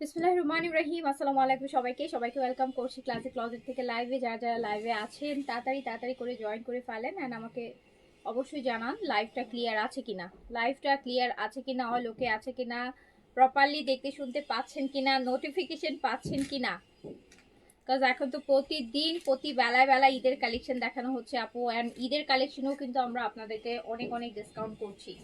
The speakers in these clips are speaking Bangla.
বিসমিল্লাহির রহমানির রহিম। আসসালামু আলাইকুম সবাইকে ওয়েলকাম করছি ক্লাসিক ক্লজেট থেকে লাইভে। যারা লাইভে আছেন তাড়াতাড়ি করে জয়েন করে ফেলেন এন্ড আমাকে অবশ্যই জানান লাইভটা ক্লিয়ার আছে কিনা অল ওকে আছে কিনা, প্রপারলি দেখতে শুনতে পাচ্ছেন কিনা, নোটিফিকেশন পাচ্ছেন কিনা। কাজ এখন তো প্রতিদিন প্রতি বেলায় ঈদের কালেকশন দেখানো হচ্ছে আপু, অ্যান্ড ঈদের কালেকশনেও কিন্তু আমরা আপনাদেরকে অনেক ডিসকাউন্ট করছি।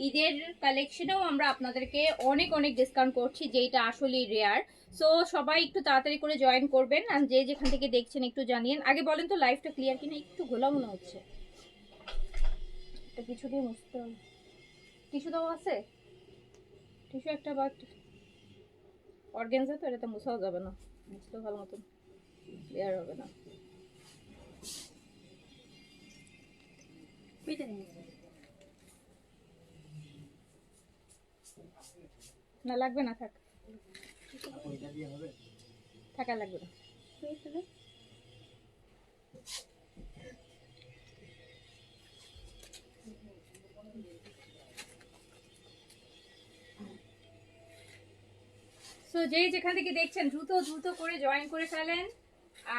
ঈদের কালেকশনেও আমরা আপনাদেরকে অনেক ডিসকাউন্ট করছি, যেটা আসলে রেয়ার। সো সবাই একটু তাড়াতাড়ি করে জয়েন করবেন, আর যে যেখান থেকে দেখছেন একটু জানিয়েন। আগে বলেন তো লাইভটা ক্লিয়ার কিনা, একটু ঘোলা মনে হচ্ছে। কিছু দিয়ে মুছতে হবে, টিস্যু দেওয়া আছে, টিস্যু একটা বা অর্গেনজা তো এটা তো মুছাও যাবে না, মুছতেও ভালো মতন ক্লিয়ার হবে না। না লাগবে না, থাক থাকা লাগবে না। সো যে যেখান থেকে দেখছেন দ্রুত করে জয়েন করে ফেলেন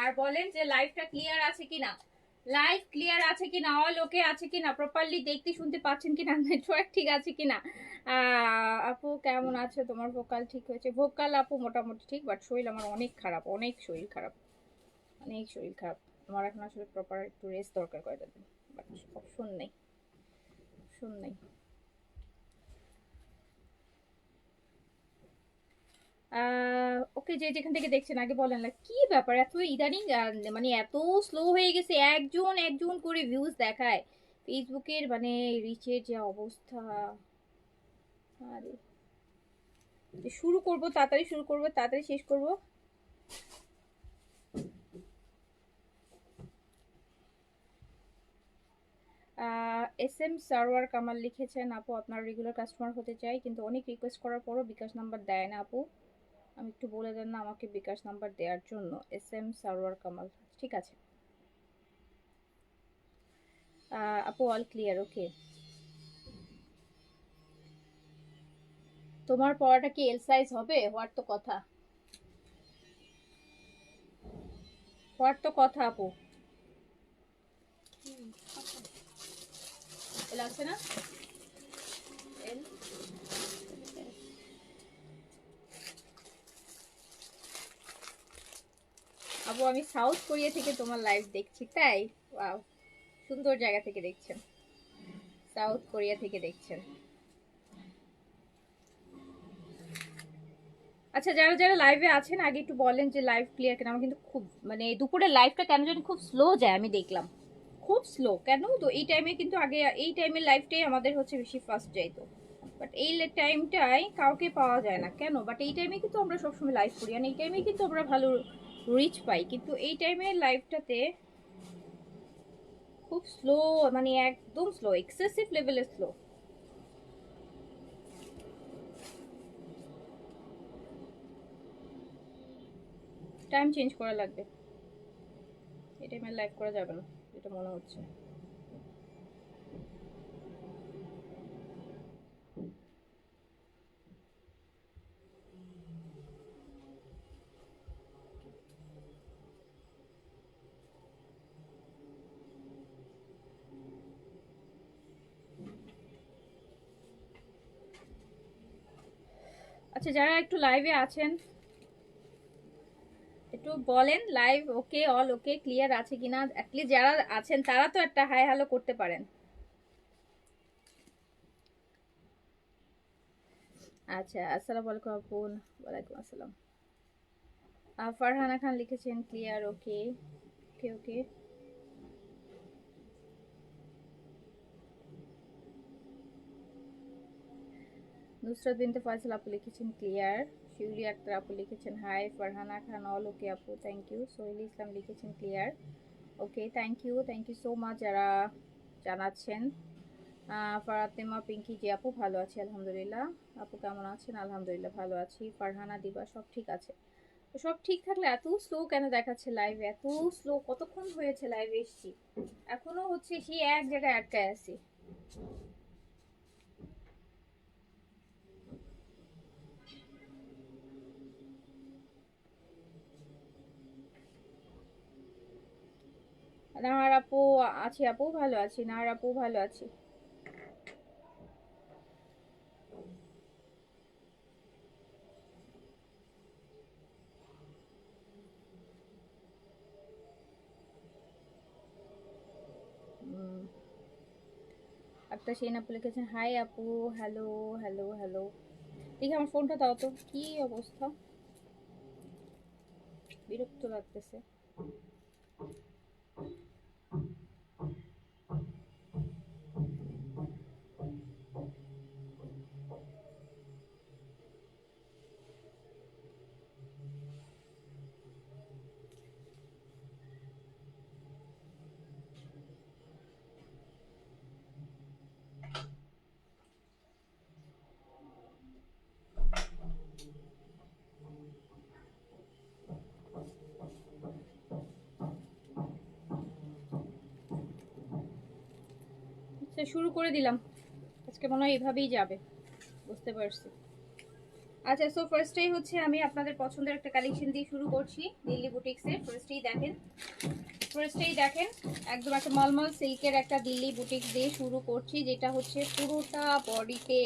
আর বলেন যে লাইভটা ক্লিয়ার আছে কিনা, লাইভ ক্লিয়ার আছে কিনা, অল ওকে আছে কিনা, প্রপারলি দেখতে শুনতে পাচ্ছেন কিনা, নেটওয়ার্ক ঠিক আছে কিনা। আপু কেমন আছে, তোমার ভোকাল ঠিক হয়েছে? ভোকাল আপু মোটামুটি ঠিক, বাট শরীর আমার অনেক খারাপ, অনেক শরীর খারাপ। আমার এখন আসলে প্রপার একটু রেস্ট দরকার কয়টা দিন, বাট অপশন নেই। ওকে, যে যেখান থেকে দেখছেন আগে বলেন কি ব্যাপার, এত ইদানিং মানে এত স্লো হয়ে গেছে, একজন করে ভিউজ দেখায় ফেসবুকের, মানে রিচের যে অবস্থা। আরে শুরু করব তাড়াতাড়ি, তাড়াতাড়ি শেষ করব। এস এম সারওয়ার কামাল লিখেছেন, আপু আপনার রেগুলার কাস্টমার হতে চাই, কিন্তু অনেক রিকোয়েস্ট করার পরও বিকাশ নাম্বার দেয় না আপু, আমি একটু বলে দেন না আমাকে বিকাশ নাম্বার দেওয়ার জন্য। এস এম সারওয়ার কামাল, ঠিক আছে আপু, অল ক্লিয়ার। ওকে, তোমার পড়াটা কি এল সাইজ হবে? হওয়ার তো কথা আপু, এল আছে না? এল আপু, আমি সাউথ কোরিয়া থেকে তোমার লাইভ দেখছি। তাই? ওয়াও, সুন্দর জায়গা থেকে দেখছেন, সাউথ কোরিয়া থেকে দেখছেন। আচ্ছা, যারা লাইভে আছেন আগে একটু বলেন যে লাইভ ক্লিয়ার কেন। আমার কিন্তু খুব, মানে দুপুরের লাইভটা কেন জানি খুব স্লো যায়, আমি দেখলাম খুব স্লো কেন। তো এই টাইমে কিন্তু আগে এই টাইমের লাইভটাই আমাদের হচ্ছে বেশি ফাস্ট যাইতো, বাট এই টাইমটাই কাউকে পাওয়া যায় না কেন। বাট এই টাইমে কিন্তু আমরা সবসময় লাইভ করি, আর এই টাইমে কিন্তু আমরা ভালো রিচ পাই, কিন্তু এই টাইমের লাইভটাতে খুব স্লো, মানে একদম স্লো, এক্সেসিভ লেভেলের স্লো। টাইম চেঞ্জ করা লাগবে, এই টাইমে লাইভ করা যাবে না যেটা মনে হচ্ছে। আচ্ছা, যারা একটু লাইভে আছেন একটু বলেন লাইভ ওকে, অল ওকে, ক্লিয়ার আছে কিনা। অ্যাটলিস্ট যারা আছেন তারা তো একটা হাই হ্যালো করতে পারেন। আচ্ছা, আসসালামু আলাইকুম আপু। ওয়ালাইকুম আসসালাম। ফারহানা খান লিখেছেন ক্লিয়ার। ওকে ওকে ওকে। নুসরাত বিনতে ফয়সাল আপু লিখেছেন ক্লিয়ার। শিউলি আক্তার আপু লিখেছেন hi. Farhana Khan all okay আপু, থ্যাংক ইউ। সোহেল ইসলাম লিখেছেন clear. Okay, thank you so much যারা জানাচ্ছেন। ফাতেমা পিঙ্কি, জি আপু ভালো আছি আলহামদুলিল্লাহ। আপু কেমন আছেন? আলহামদুলিল্লাহ ভালো আছি। ফারহানা দিবা, সব ঠিক আছে? তো সব ঠিক থাকলে এত স্লো কেন দেখাচ্ছে লাইভ? এত স্লো, কতক্ষণ হয়েছে লাইভে এসছি, এখনো হচ্ছে সেই এক জায়গায় আটকায় আছি। নাহার আপু আছি, আপু ভালো আছি, নাহার আপু ভালো আছি। একটা সেন আপু লিখেছেন হাই আপু, হ্যালো হ্যালো হ্যালো। দেখি আমার ফোনটা দাও তো, কি অবস্থা, বিরক্ত লাগতেছে। আচ্ছা শুরু করে দিলাম, আজকে মনে হয় এভাবেই যাবে, বুঝতে পারছি। আচ্ছা সো ফার্স্টেই হচ্ছে আমি আপনাদের পছন্দের একটা কালেকশন দিয়ে শুরু করছি, দিল্লি বুটিক্সের। ফার্স্টেই দেখেন একদম একটা মলমল সিল্কের একটা দিল্লি বুটিক্স দিয়ে শুরু করছি, যেটা হচ্ছে পুরোটা বডিতে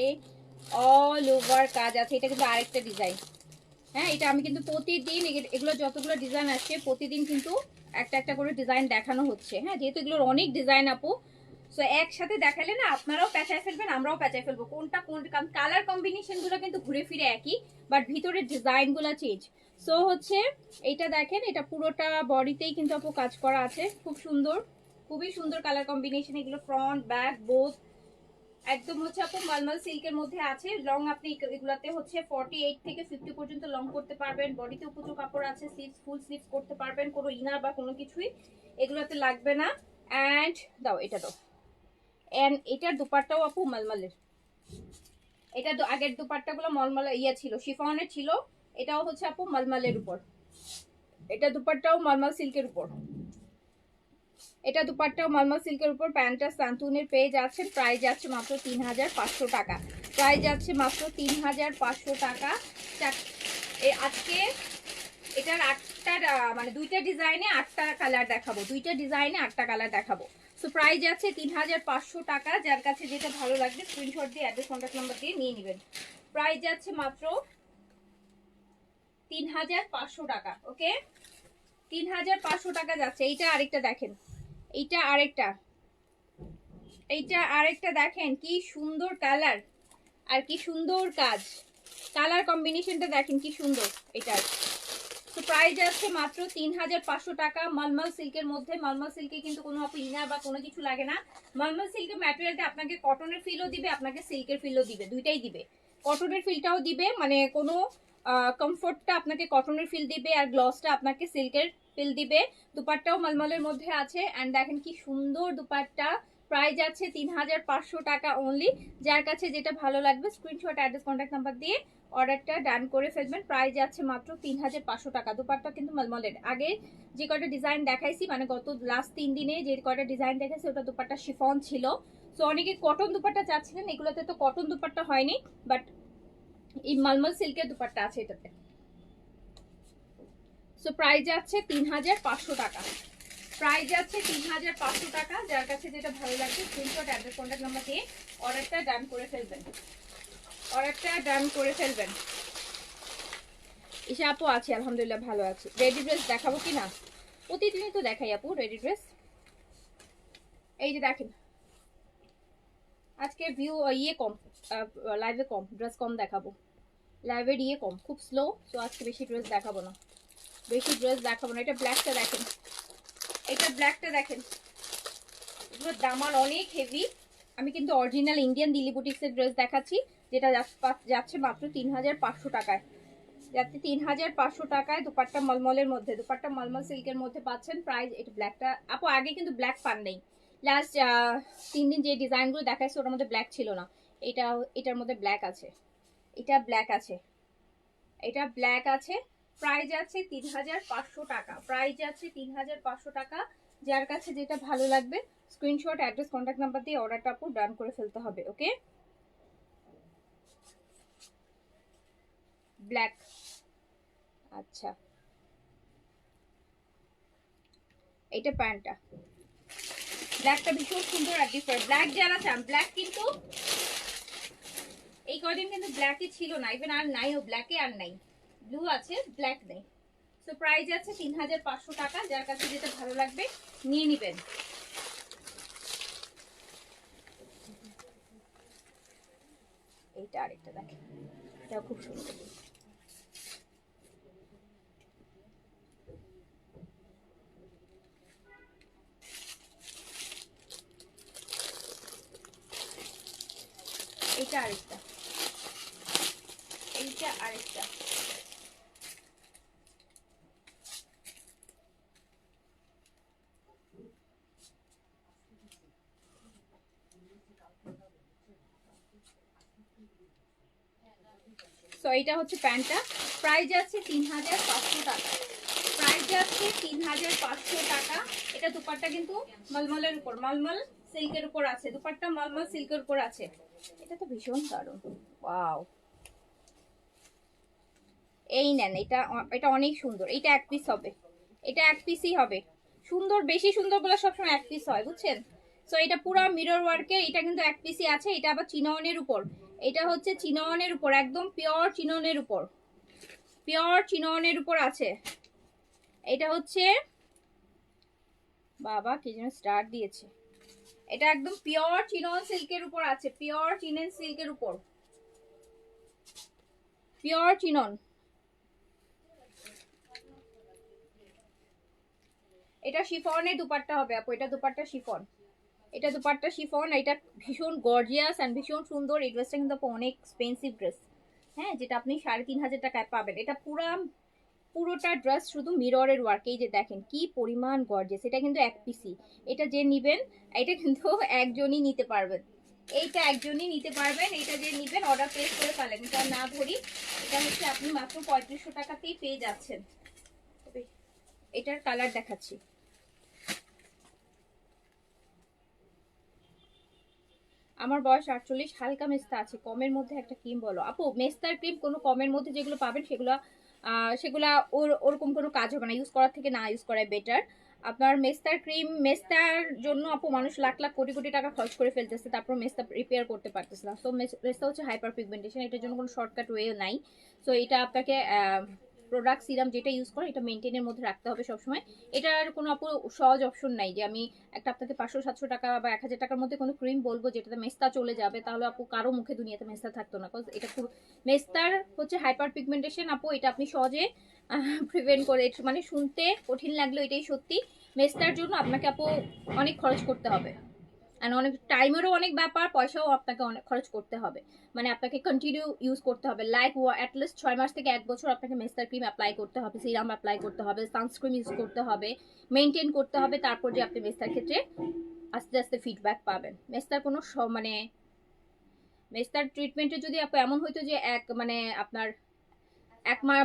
অল ওভার কাজ আছে। এটা কিন্তু আরেকটা ডিজাইন। হ্যাঁ, এটা আমি কিন্তু প্রতিদিন এগুলো যতগুলো ডিজাইন আসছে প্রতিদিন কিন্তু একটা একটা করে ডিজাইন দেখানো হচ্ছে। হ্যাঁ, যেহেতু এগুলোর অনেক ডিজাইন আপু, সো একসাথে দেখালে না আপনারাও পেঁচায় ফেলবেন, আমরাও পেঁচায় ফেলবো কোনটা কোন, কারণ কালার কম্বিনেশন গুলো কিন্তু ঘুরে ফিরে একই, বাট ভিতরের ডিজাইন গুলো চেঞ্জ। সো হচ্ছে এইটা দেখেন, এটা পুরোটা বডিতেই কিন্তু আপু কাজ করা আছে, খুব সুন্দর, খুবই সুন্দর কালার কম্বিনেশন। এগুলো ফ্রন্ট ব্যাক বোথ একদম হচ্ছে আপু মালমাল সিল্কের মধ্যে আছে। লং আপনি এগুলাতে হচ্ছে 48 থেকে 50 পর্যন্ত লং করতে পারবেন। বডিতে উপচু কাপড় আছে, স্লিভস ফুল স্লিভস করতে পারবেন, কোনো ইনার বা কোনো কিছুই এগুলাতে লাগবে না। অ্যান্ড দাও এটা দাও, এন্ড এটার দুপাট্টাও আপু মালমালের। এটা আগের দুপাট্টাগুলো মলমল ইয়া ছিল, শিফনের ছিল, এটাও হচ্ছে আপু মালমালের উপর। এটা দুপাট্টাও মালমাল সিল্কের উপর, এটা দুপাট্টাও মলমল সিল্কের উপর। প্যান্টটা সান্তুনের পেয়ে যাচ্ছেন, প্রাইস যাচ্ছে মাত্র 3500 টাকা। প্রাইস যাচ্ছে মাত্র 3500 টাকা। আজকে এটার 8টা মানে 2টা ডিজাইনে 8টা কালার দেখাবো, 2টা ডিজাইনে 8টা কালার দেখাবো। সো প্রাইস যাচ্ছে 3500 টাকা। যার কাছে যেটা ভালো লাগবে স্ক্রিনশট দিয়ে অ্যাড্রেস কন্ট্যাক্ট নাম্বার দিয়ে নিয়ে নেবেন। প্রাইস যাচ্ছে মাত্র 3500 টাকা। ওকে, 3500 টাকা যাচ্ছে। এইটা আরেকটা দেখেন, এইটা আরেকটা, এইটা আরেকটা দেখেন, কি সুন্দর কালার আর কি সুন্দর কাজ, কালার কম্বিনেশনটা দেখেন কি সুন্দর এটার। তো প্রাইস আছে মাত্র 3500 টাকা। মলমল সিল্কের মধ্যে, মলমল সিল্কে কিন্তু কোনো ইনার বা কোনো কিছু লাগে না। মলমল সিল্কের ম্যাটেরিয়ালটা আপনাকে কটনের ফিলও দিবে, আপনাকে সিল্কের ফিলও দিবে, দুইটাই দিবে। কটনের ফিলটাও দিবে, মানে কোনো কমফোর্টটা আপনাকে কটনের ফিল দিবে, আর গ্লসটা আপনাকে সিল্কের ফিল দিবে। দুপাট্টাও মলমলের মধ্যে আছে, অ্যান্ড দেখেন কি সুন্দর দুপাট্টা। প্রাইস আছে 3500 টাকা অনলি। যার কাছে যেটা ভালো লাগবে স্ক্রিনশট অ্যাড্রেস কন্ট্যাক্ট নাম্বার দিয়ে অর্ডারটা ডান করে ফেলবেন। প্রাইস যাচ্ছে মাত্র 3500 টাকা। দুপাট্টা কিন্তু মলমলের। আগে যে কয়টা ডিজাইন দেখাইছি, মানে গত লাস্ট 3 দিনে যে কয়টা ডিজাইন দেখাইছি ওটা দুপাট্টা শিফন ছিল। সো অনেকে কটন দুপাট্টা চাচ্ছিলেন, এগুলোতে তো কটন দুপাট্টা হয়নি, বাট এই মলমল সিল্কের দুপাট্টা আছে এটাতে। সো প্রাইস যাচ্ছে 3500 টাকা। প্রাইস যাচ্ছে 3500 টাকা। যার কাছে যেটা ভালো লাগবে স্ক্রিনশট অ্যাড্রেস কন্ট্যাক্ট নাম্বার দিয়ে অর্ডারটা ডান করে ফেলবেন, অর্ডারটা ডান করে ফেলবেন। ঈশা আপু আছে আলহামদুলিল্লাহ ভালো আছে। রেডি ড্রেস দেখাবো কি না, প্রতিদিনই তো দেখাই আপু রেডি ড্রেস। এই যে দেখেন আজকে ভিউ ইয়ে কম, লাইভে কম ড্রেস কম দেখাবো, লাইভের ইয়ে কম, খুব স্লো। তো আজকে বেশি ড্রেস দেখাবো না, বেশি ড্রেস দেখাবো না। এটা ব্ল্যাকটা দেখেন, এটা ব্ল্যাকটা দেখেন, এগুলোর দাম আর অনেক হেভি। আমি কিন্তু অরিজিনাল ইন্ডিয়ান দিল্লি বুটিক্সের ড্রেস দেখাচ্ছি, যেটা যাচ্ছে মাত্র 3500 টাকায়। যাতে 3500 টাকায় দুপাট্টা মলমলের মধ্যে, দুপাট্টা মলমল সিল্কের মধ্যে পাচ্ছেন। প্রাইস এটা ব্ল্যাকটা আপু আগে কিন্তু ব্ল্যাক পান নেই, লাস্ট 3 দিন যে ডিজাইনগুলো দেখাইছে ওটার মধ্যে ব্ল্যাক ছিল না। এটা এটার মধ্যে ব্ল্যাক আছে, এটা ব্ল্যাক আছে, এটা ব্ল্যাক আছে। প্রাইস আছে 3500 টাকা। প্রাইস আছে 3500 টাকা। যার কাছে যেটা ভালো লাগবে স্ক্রিনশট অ্যাড্রেস কন্ট্যাক্ট নাম্বার দিয়ে অর্ডারটা আপু ডান করে ফেলতে হবে। ওকে, ব্ল্যাক। আচ্ছা এটা প্যান্টটা, ব্ল্যাকটা ভীষণ সুন্দর আর ডিফারেন্ট। ব্ল্যাক যারা চান, ব্ল্যাক কিন্তু এই কদিন কিন্তু ব্ল্যাকে ছিল না, ইভেন আর নাইও, ব্ল্যাকে আর নাই, ব্লু আছে, ব্ল্যাক নেই। তো প্রাইস আছে 3500 টাকা। যার কাছে যেটা ভালো লাগবে নিয়ে নেবেন। এইটা আরেকটা দেখেন, এটা খুব সুন্দর। এইটা আরেকটা, এইটা আরেকটা। সো এইটা হচ্ছে প্যান্টটা, প্রাইস যাচ্ছে 3500 টাকা। প্রাইস যাচ্ছে 3500 টাকা। এটা দুপাট্টা কিন্তু মলমলের উপর, মলমল সিল্কের উপর আছে, দুপাট্টা মলমল সিল্কের উপর আছে। এটা তো ভীষণ দারুণ, ওয়াও। এই নেন, এটা এটা অনেক সুন্দর। এটা এক পিস হবে, এটা এক পিসই হবে। সুন্দর, বেশি সুন্দর গুলো সবসময় এক পিস হয়, বুঝছেন? সো এটা পুরো মিরর ওয়ার্কের, এটা কিন্তু এক পিসই আছে। এটা আবার চিননের উপর, এটা হচ্ছে চিননের উপর, একদম পিওর চিননের উপর, পিওর চিননের উপর আছে। এটা হচ্ছে, বাবা কি যেন স্টার দিয়েছে, এটা একদম পিওর চিনন সিল্কের উপর আছে, পিওর চিনন সিল্কের উপর, পিওর চিনন। এটা শিফনের দুপাট্টা হবে আপু, এটা দুপাট্টা শিফন, এটা দুপাট্টা শিফন। এটা ভীষণ গর্জিয়াস এন্ড ভীষণ সুন্দর। এই ড্রেসটা কিন্তু অনেক এক্সপেন্সিভ ড্রেস, হ্যাঁ, যেটা আপনি 3500 টাকায় পাবেন। এটা পুরোটা ড্রেস শুধু মিররের ওয়ার্ক। এই যে দেখেন কি পরিমাণ গর্জিয়াস। এটা কিন্তু এক পিসি, এটা যে নিবেন এটা কিন্তু একজনই নিতে পারবেন, এইটা একজনই নিতে পারবেন। এটা যে নিবেন অর্ডার প্লেস করে ফেলেন, এটা না ধরি। এটা হচ্ছে আপনি মাত্র 3500 টাকাতেই পেয়ে যাচ্ছেন। এটার কালার দেখাচ্ছি। আমার বয়স 48, হালকা মেস্তা আছে, কমের মধ্যে একটা ক্রিম বলো আপু। মেস্তার ক্রিম কোনো কমের মধ্যে যেগুলো পাবেন সেগুলা ওরকম কোনো কাজ হবে না, ইউজ করার থেকে না ইউজ করাই বেটার। আপনার মেস্তার ক্রিম, মেস্তার জন্য আপু মানুষ লাখ লাখ কোটি কোটি টাকা খরচ করে ফেলতেছে, তারপর মেস্তা রিপেয়ার করতে পারতেছে না। তো মেস্তা হচ্ছে হাইপার পিগমেন্টেশন, এটার জন্য কোনো শর্টকাট ওয়ে নাই। সো এটা আপনাকে প্রোডাক্ট সিরাম যেটা ইউজ করে এটা মেনটেনের মধ্যে রাখতে হবে সবসময়। এটার কোনো আপু সহজ অপশন নাই যে আমি একটা আপনাকে 500-700 টাকা বা 1000 টাকার মধ্যে কোনো ক্রিম বলবো যেটাতে মেস্তা চলে যাবে, তাহলে আপু কারো মুখে দুনিয়াতে মেস্তা থাকতো না। বিকজ এটা খুব, মেস্তার হচ্ছে হাইপার পিগমেন্টেশন আপু, এটা আপনি সহজে প্রিভেন্ট করে, মানে শুনতে কঠিন লাগলো এটাই সত্যি। মেস্তার জন্য আপনাকে আপু অনেক খরচ করতে হবে, আর অনেক টাইমেরও অনেক ব্যাপার, পয়সাও আপনাকে অনেক খরচ করতে হবে। মানে আপনাকে কন্টিনিউ ইউজ করতে হবে, লাইক অ্যাটলিস্ট 6 মাস থেকে 1 বছর আপনাকে মেস্তার ক্রিম অ্যাপ্লাই করতে হবে, সিরাম অ্যাপ্লাই করতে হবে, সানস্ক্রিন ইউজ করতে হবে, মেনটেন করতে হবে। তারপর যে আপনি মেস্তার ক্ষেত্রে আস্তে আস্তে ফিডব্যাক পাবেন। মেস্তার কোনো মানে মেস্তার ট্রিটমেন্টে যদি এমন হইতো যে মানে আপনার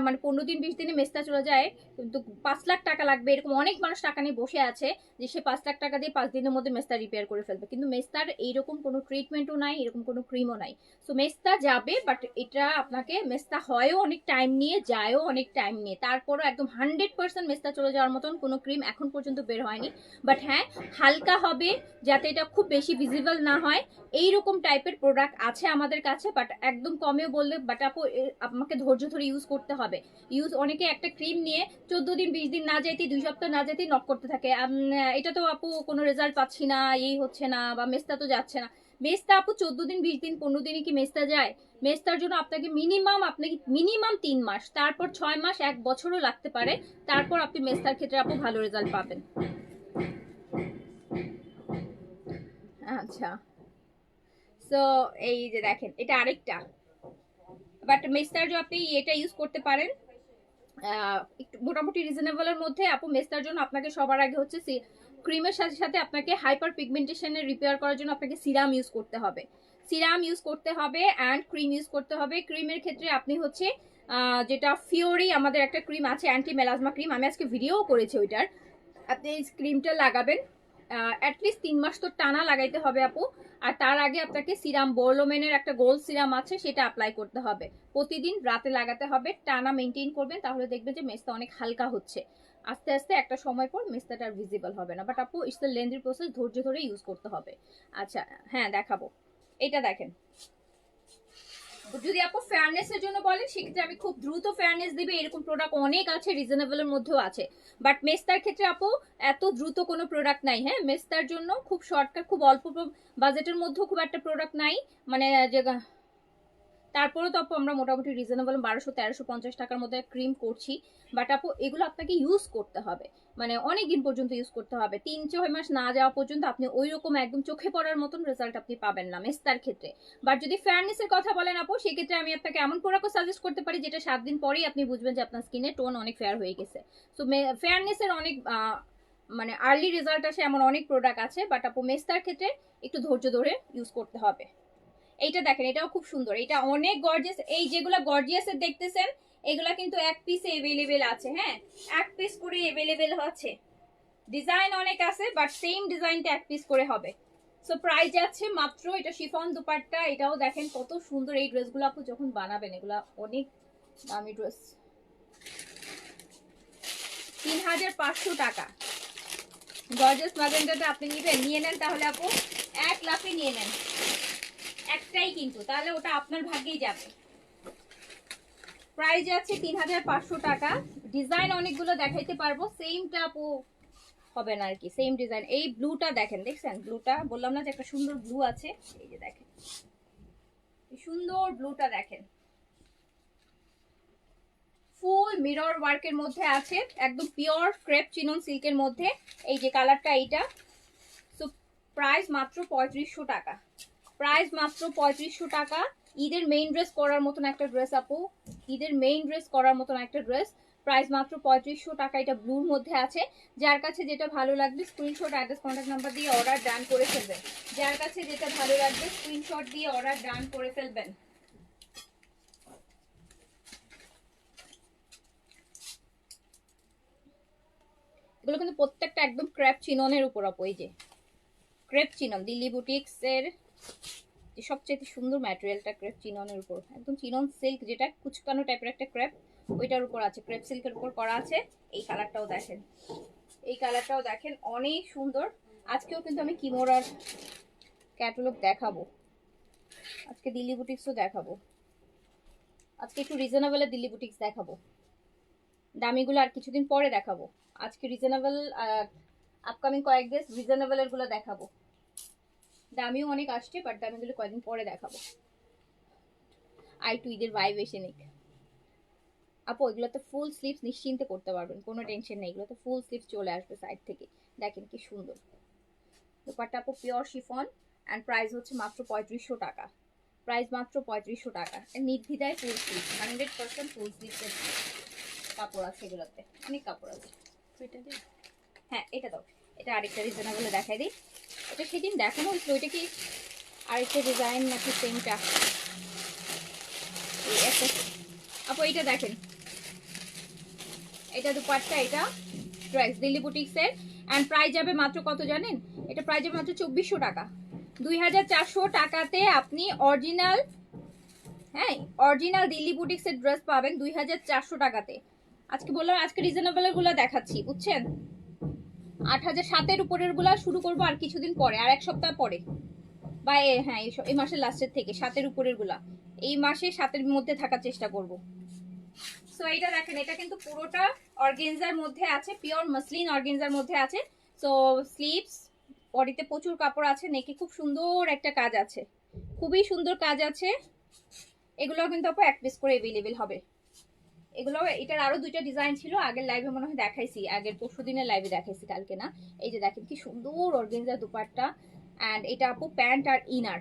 মানে 15 দিন 20 দিনে মেস্তা চলে যায়, কিন্তু 5 লাখ টাকা লাগবে, এরকম অনেক মানুষ টাকা নিয়ে বসে আছে যে সে 5 লাখ টাকা দিয়ে 5 দিনের মধ্যে মেস্তা রিপেয়ার করে ফেলবে। কিন্তু মেস্তার এইরকম কোনো ট্রিটমেন্টও নাই, এরকম কোনো ক্রিমও নাই। সো মেস্তা যাবে, বাট এটা আপনাকে মেস্তা হয়ও অনেক টাইম নিয়ে, যায়ও অনেক টাইম নিয়ে, তারপরও একদম 100% মেস্তা চলে যাওয়ার মতন কোনো ক্রিম এখন পর্যন্ত বের হয়নি। বাট হ্যাঁ, হালকা হবে, যাতে এটা খুব বেশি ভিজিবল না হয়, এইরকম টাইপের প্রোডাক্ট আছে আমাদের কাছে। বাট একদম কমেও বললে, বাট আপু আমাকে ধৈর্য ধরে ইউজ করতে হবে। অনেকে একটা ক্রিম নিয়ে 14 দিন 20 দিন না যাইতে, 2 সপ্তাহ না যাইতেই নক করতে থাকে, এটা তো আপু কোনো রেজাল্ট পাচ্ছি না, এই হচ্ছে না, বা মেস্তা তো যাচ্ছে না। মেস্তা আপু 14 দিন 20 দিন 15 দিনে কি মেস্তা যায়? মেস্তার জন্য আপনাকে মিনিমাম 3 মাস, তারপর 6 মাস 1 বছরও লাগতে পারে, তারপর আপনি মেস্তার ক্ষেত্রে আপু ভালো রেজাল্ট পাবেন। আচ্ছা, সো এই যে দেখেন, এটা আরেকটা। বাট মেস্তার যে আপনি এটা ইউজ করতে পারেন একটু মোটামুটি রিজনেবলের মধ্যে আপু। মেস্তার জন্য আপনাকে সবার আগে হচ্ছে ক্রিমের সাথে সাথে আপনাকে হাইপার পিগমেন্টেশনের রিপেয়ার করার জন্য আপনাকে সিরাম ইউজ করতে হবে, সিরাম ইউজ করতে হবে অ্যান্ড ক্রিম ইউজ করতে হবে। ক্রিমের ক্ষেত্রে আপনি হচ্ছে যেটা ফিওরি আমাদের একটা ক্রিম আছে, অ্যান্টি মেলাজমা ক্রিম, আমি আজকে ভিডিও করেছি ওইটার। আপনি এই ক্রিমটা লাগাবেন, অ্যাটলিস্ট 3 মাস তো টানা লাগাইতে হবে আপু। আর তার আগে আপনাকে সিরাম, বোরলোমেনের একটা গোল্ড সিরাম আছে, সেটা অ্যাপ্লাই করতে হবে, প্রতিদিন রাতে লাগাতে হবে, টানা মেনটেন করবেন, তাহলে দেখবেন যে মেস্তা অনেক হালকা হচ্ছে। আস্তে আস্তে একটা সময় পর মেস্তাটা আর ভিজিবল হবে না। বাট আপু ইটস দ্য লেন্দি প্রসেস, ধৈর্য ধরে ইউজ করতে হবে। আচ্ছা হ্যাঁ দেখাবো, এটা দেখেন। যদি আপু ফেয়ারনেস এর জন্য বলেন সেক্ষেত্রে আমি খুব দ্রুত ফেয়ারনেস দিবে এরকম প্রোডাক্ট অনেক আছে, রিজনেবল এর মধ্যেও আছে। বাট মেস্তার ক্ষেত্রে আপু এত দ্রুত কোনো প্রোডাক্ট নাই। হ্যাঁ, মেস্তার জন্য খুব শর্টকাট, খুব অল্প বাজেটের মধ্যেও খুব একটা প্রোডাক্ট নাই। মানে যে তারপরে তো আপু আমরা মোটামুটি রিজনেবল 1200-1350 টাকার মধ্যে ক্রিম করছি। বাট আপু এগুলো আপনাকে ইউজ করতে হবে, মানে অনেক দিন পর্যন্ত ইউজ করতে হবে। 3-6 মাস না যাওয়া পর্যন্ত আপনি ওই রকম একদম চোখে পড়ার মতন রেজাল্ট আপনি পাবেন না মেস্তার ক্ষেত্রে। বাট যদি ফেয়ারনেসের কথা বলেন আপু, সেক্ষেত্রে আমি আপনাকে এমন প্রোডাক্ট সাজেস্ট করতে পারি যেটা 7 দিন পরেই আপনি বুঝবেন যে আপনার স্কিনের টোন অনেক ফেয়ার হয়ে গেছে। তো ফেয়ারনেসের অনেক মানে আর্লি রেজাল্ট আসে এমন অনেক প্রোডাক্ট আছে। বাট আপু মেস্তার ক্ষেত্রে একটু ধৈর্য ধরে ইউজ করতে হবে। এইটা দেখেন, এটাও খুব সুন্দর, এটা অনেক গর্জিয়াস। এই যেগুলা গর্জিয়াসের দেখতেছেন এগুলা কিন্তু এক পিসে अवेलेबल আছে। হ্যাঁ, এক পিস করে अवेलेबल আছে, ডিজাইন অনেক আছে বাট সেম ডিজাইনটা এক পিস করে হবে। সো প্রাইস যাচ্ছে মাত্র, এটা শিফন দুপাট্টা, এটাও দেখেন কত সুন্দর। এই ড্রেসগুলো আপনি যখন বানাবেন এগুলা অনেক দামি ড্রেস। 3500 টাকা গর্জিয়াস ম্যাজেন্টাটা আপনি নিয়ে নেন তাহলে আপু 1 লাখে নিয়ে নেন একটাই, কিন্তু তাহলে ওটা আপনার ভাগ্যেই যাবে। প্রাইস আছে 3500 টাকা। ডিজাইন অনেকগুলো দেখাইতে পারবো, সেমটা আপু হবে না আর কি, সেম ডিজাইন। এই ব্লুটা দেখেন, দেখছেন ব্লুটা? বললাম না যে একটা সুন্দর ব্লু আছে, এই যে দেখেন এই সুন্দর ব্লুটা দেখেন, ফুল মিরর ওয়ার্কের মধ্যে আছে, একদম পিওর ক্রেপ চিনন সিল্কের মধ্যে। এই যে কালারটা এইটা। সো প্রাইস মাত্র 3500 টাকা, প্রাইস মাত্র 3500 টাকা। ঈদের মেইন ড্রেস করার মতন একটা ড্রেস আপু, ঈদের মেইন ড্রেস করার মতন একটা ড্রেস। প্রাইস মাত্র 3500 টাকা। এটা ব্লুর মধ্যে আছে। যার কাছে যেটা ভালো লাগবে স্ক্রিনশট, অ্যাড্রেস, কন্ট্যাক্ট নাম্বার দিয়ে অর্ডার ডান করে ফেলবেন। যার কাছে যেটা ভালো লাগবে স্ক্রিনশট দিয়ে অর্ডার ডান করে ফেলবেন। এগুলো কিন্তু প্রত্যেকটা একদম ক্র্যাপ চিননের উপর আপু। এই যে ক্রেপ চিনন, দিল্লি বুটিক্স এর যে সবচেয়ে সুন্দর ম্যাটেরিয়ালটা ক্রেপ চিননের উপর, একদম চিনন সিল্ক, যেটা কুচকানো টাইপের একটা ক্রেপ, ওইটার উপর আছে, ক্রেপ সিল্কের উপর করা আছে। এই কালারটাও দেখেন, এই কালারটাও দেখেন অনেক সুন্দর। আজকেও কিন্তু আমি কিমোরার ক্যাটালগ দেখাবো, আজকে দিল্লি বুটিক্সও দেখাবো। আজকে একটু রিজনেবল দিল্লি বুটিক্স দেখাবো, দামিগুলো আর কিছুদিন পরে দেখাবো। আজকে রিজনেবল, আপকামিং কয়েক ডেজ রিজনেবল এর গুলো দেখাবো। দামিও অনেক আসছে বাট দামিগুলো কয়েকদিন পরে দেখাবো। টু ঈদের ভাইব এসে নিক আপু। এগুলোতে ফুল স্লিভস নিশ্চিন্তে করতে পারবেন, কোনো টেনশন নেই। এগুলোতে ফুল স্লিভস চলে আসবে সাইড থেকে। দেখেন কি সুন্দর দোপাট্টা আপু, পিওর শিফন। অ্যান্ড প্রাইস হচ্ছে মাত্র 3500 টাকা, প্রাইস মাত্র 3500 টাকা। নির্দ্বিধায় ফুল স্লিভ, 100% ফুল স্লিভসের কাপড় আছে এগুলোতে, অনেক কাপড় আছে। হ্যাঁ এটা দাও, এটা আরেকটা রিজনেবল দেখাই দিই। এটা সেদিন দেখানো হয়েছিল, ওইটা কি আরেকটা ডিজাইন নাকি সেমটা? আপু এইটা দেখেন, এটা দুপাট্টা, এটা ড্রেস দিল্লি বুটিক্স এর। এন্ড প্রাইস যাবে মাত্র কত জানেন? এটা প্রাইস যাবে মাত্র 2400 টাকা। 2400 টাকাতে আপনি অরিজিনাল, হ্যাঁ অরিজিনাল দিল্লি বুটিক্স এর ড্রেস পাবেন 2400 টাকাতে। আজকে বললাম আজকে রিজনেবল এর গুলো দেখাচ্ছি, বুঝছেন? 8007 উপরের গুলা শুরু করবো আর কিছুদিন পরে, আর এক সপ্তাহ পরে, বা হ্যাঁ এই মাসের লাস্টের থেকে 7 উপরের গুলা এই মাসে 7 মধ্যে থাকার চেষ্টা করব। সো এইটা দেখেন, এটা কিন্তু পুরোটা অর্গানজার মধ্যে আছে, পিওর মাসলিন অর্গানজার মধ্যে আছে। সো স্লিভস, বডিতে প্রচুর কাপড় আছে, নেকে খুব সুন্দর একটা কাজ আছে, খুবই সুন্দর কাজ আছে। এগুলো কিন্তু আপু এক পিস করে अवेलेबल হবে। এগুলো, এটার আরো দুইটা ডিজাইন ছিল, আগের লাইভে মনে হয় দেখাইছি, আগের পরশু দিনের লাইভে দেখাইছি, কালকে না। এই যে দেখেন কি সুন্দর অর্গানজা দুপাট্টা। এন্ড এটা আপু প্যান্ট আর ইনার,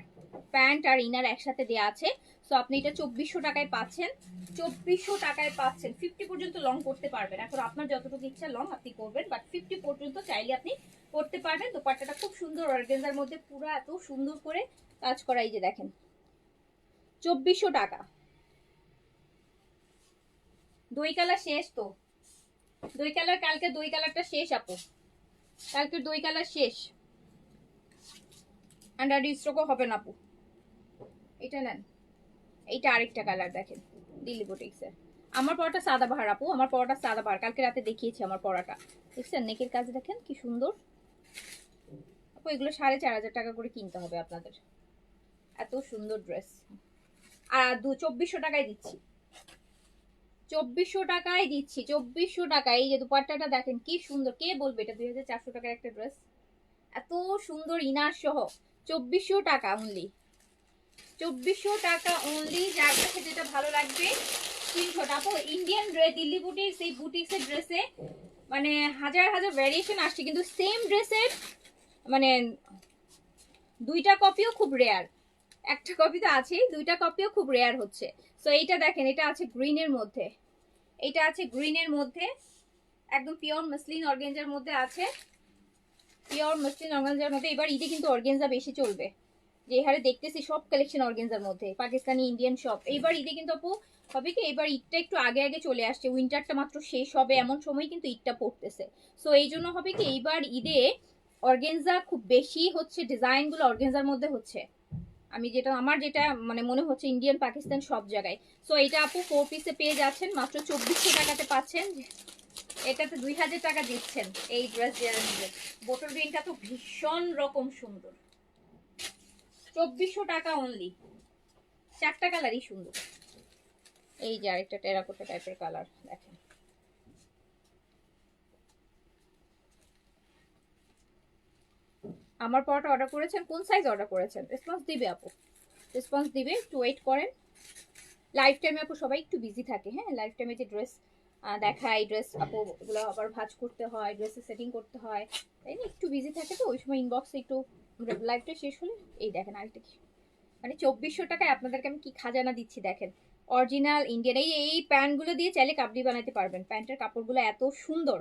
প্যান্ট আর ইনার একসাথে দেয়া আছে। সো আপনি এটা 2400 টাকায় পাচ্ছেন, 2400 টাকায় পাচ্ছেন। 50 পর্যন্ত লং করতে পারবেন, এখন আপনার যতটুকু ইচ্ছা লং আপনি করবেন, বাট 50 পর্যন্ত চাইলে আপনি করতে পারবেন। দোপাট্টাটা খুব সুন্দর অর্গানজার মধ্যে, পুরো এত সুন্দর করে কাজ করা। এই যে দেখেন 2400 টাকা। দুই কালার শেষ তো, দুই কালার, কালকে দুই কালারটা শেষ আপু, কালকে দুই কালার শেষ। আর স্টকও হবে না আপু, এটা নেন। এইটা আরেকটা কালার দেখেন দিল্লি বুটিক্সের, আমার পরাটা সাদাবাহার আপু, আমার পরাটা সাদাবাহার, কালকে রাতে দেখিয়েছি আমার পরাটা। দেখছেন নেকের কাজ দেখেন কি সুন্দর আপু। এগুলো 4500 টাকা করে কিনতে হবে আপনাদের, এত সুন্দর ড্রেস। আর 2400 টাকায় দিচ্ছি, 2400 টাকায় দিচ্ছি, 2400 টাকা। এই যে দুপাট্টাটা দেখেন কি সুন্দর, কে বলবে এটা 2400 টাকার একটা ড্রেস, এত সুন্দর ইনার সহ। 2400 টাকা অনলি, 2400 টাকা অনলি। যার কাছে যেটা ভালো লাগবে স্ক্রিনশট। আপু ইন্ডিয়ান ড্রেস, দিল্লি বুটিক, সেই বুটিক্সের ড্রেসে মানে হাজার হাজার ভ্যারিয়েশন আসছে, কিন্তু সেম ড্রেসের মানে দুইটা কপিও খুব রেয়ার, একটা কপি তো আছেই, দুইটা কপিও খুব রেয়ার হচ্ছে। সো এইটা দেখেন, এটা আছে গ্রিনের মধ্যে, এটা আছে গ্রিনের মধ্যে, একদম পিওর মসলিন অর্গেঞ্জার মধ্যে আছে, পিওর মসলিন অর্গেঞ্জার মধ্যে। এবার ঈদে কিন্তু অর্গেঞ্জা বেশি চলবে, যে হারে দেখতেছি সব কালেকশন অর্গেঞ্জার মধ্যে, পাকিস্তানি ইন্ডিয়ান সব। এইবার ঈদে কিন্তু আপু হবে কি, এবার ঈদটা একটু আগে আগে চলে আসছে, উইন্টারটা মাত্র শেষ হবে এমন সময় কিন্তু ঈদটা পড়তেছে। সো এই জন্য হবে কি, এইবার ঈদে অর্গেঞ্জা খুব বেশি হচ্ছে, ডিজাইনগুলো অর্গেঞ্জার মধ্যে হচ্ছে। আমি যেটা, আমার যেটা মানে মনে হচ্ছে ইন্ডিয়ান পাকিস্তান সব জায়গায়। সো এটা আপু 4 পিসে পেয়ে যাচ্ছেন মাত্র 2400 টাকাতে পাচ্ছেন, এটাতে 2000 টাকা দিচ্ছেন। এই ড্রেস যারা নেবেন, বোটল গ্রিনটা তো ভীষণ রকম সুন্দর, 2400 টাকা অনলি। চারটা কালারই সুন্দর। এই যে আরেকটা টেরাকোটা টাইপের কালার দেখেন, আমার পরটা অর্ডার করেছেন, কোন সাইজ অর্ডার করেছেন? রেসপন্স দিবে আপু, রেসপন্স দিবে, একটু ওয়েট করেন। লাইফ টাইমে আপু সবাই একটু বিজি থাকে, হ্যাঁ লাইফ টাইমে যে ড্রেস দেখায়, ড্রেস আপু এগুলো আবার ভাঁজ করতে হয়, ড্রেসে সেটিং করতে হয়, তাই না, একটু বিজি থাকে, তো ওই সময় ইনবক্সে একটু লাইফটা শেষ হলে। এই দেখেন আরেকটা কি, মানে 2400 টাকায় আপনাদেরকে আমি কি খাজানা দিচ্ছি দেখেন, অরিজিনাল ইন্ডিয়ান। এই প্যান্টগুলো দিয়ে চাইলে কাবলি বানাতে পারবেন, প্যান্টের কাপড়গুলো এত সুন্দর,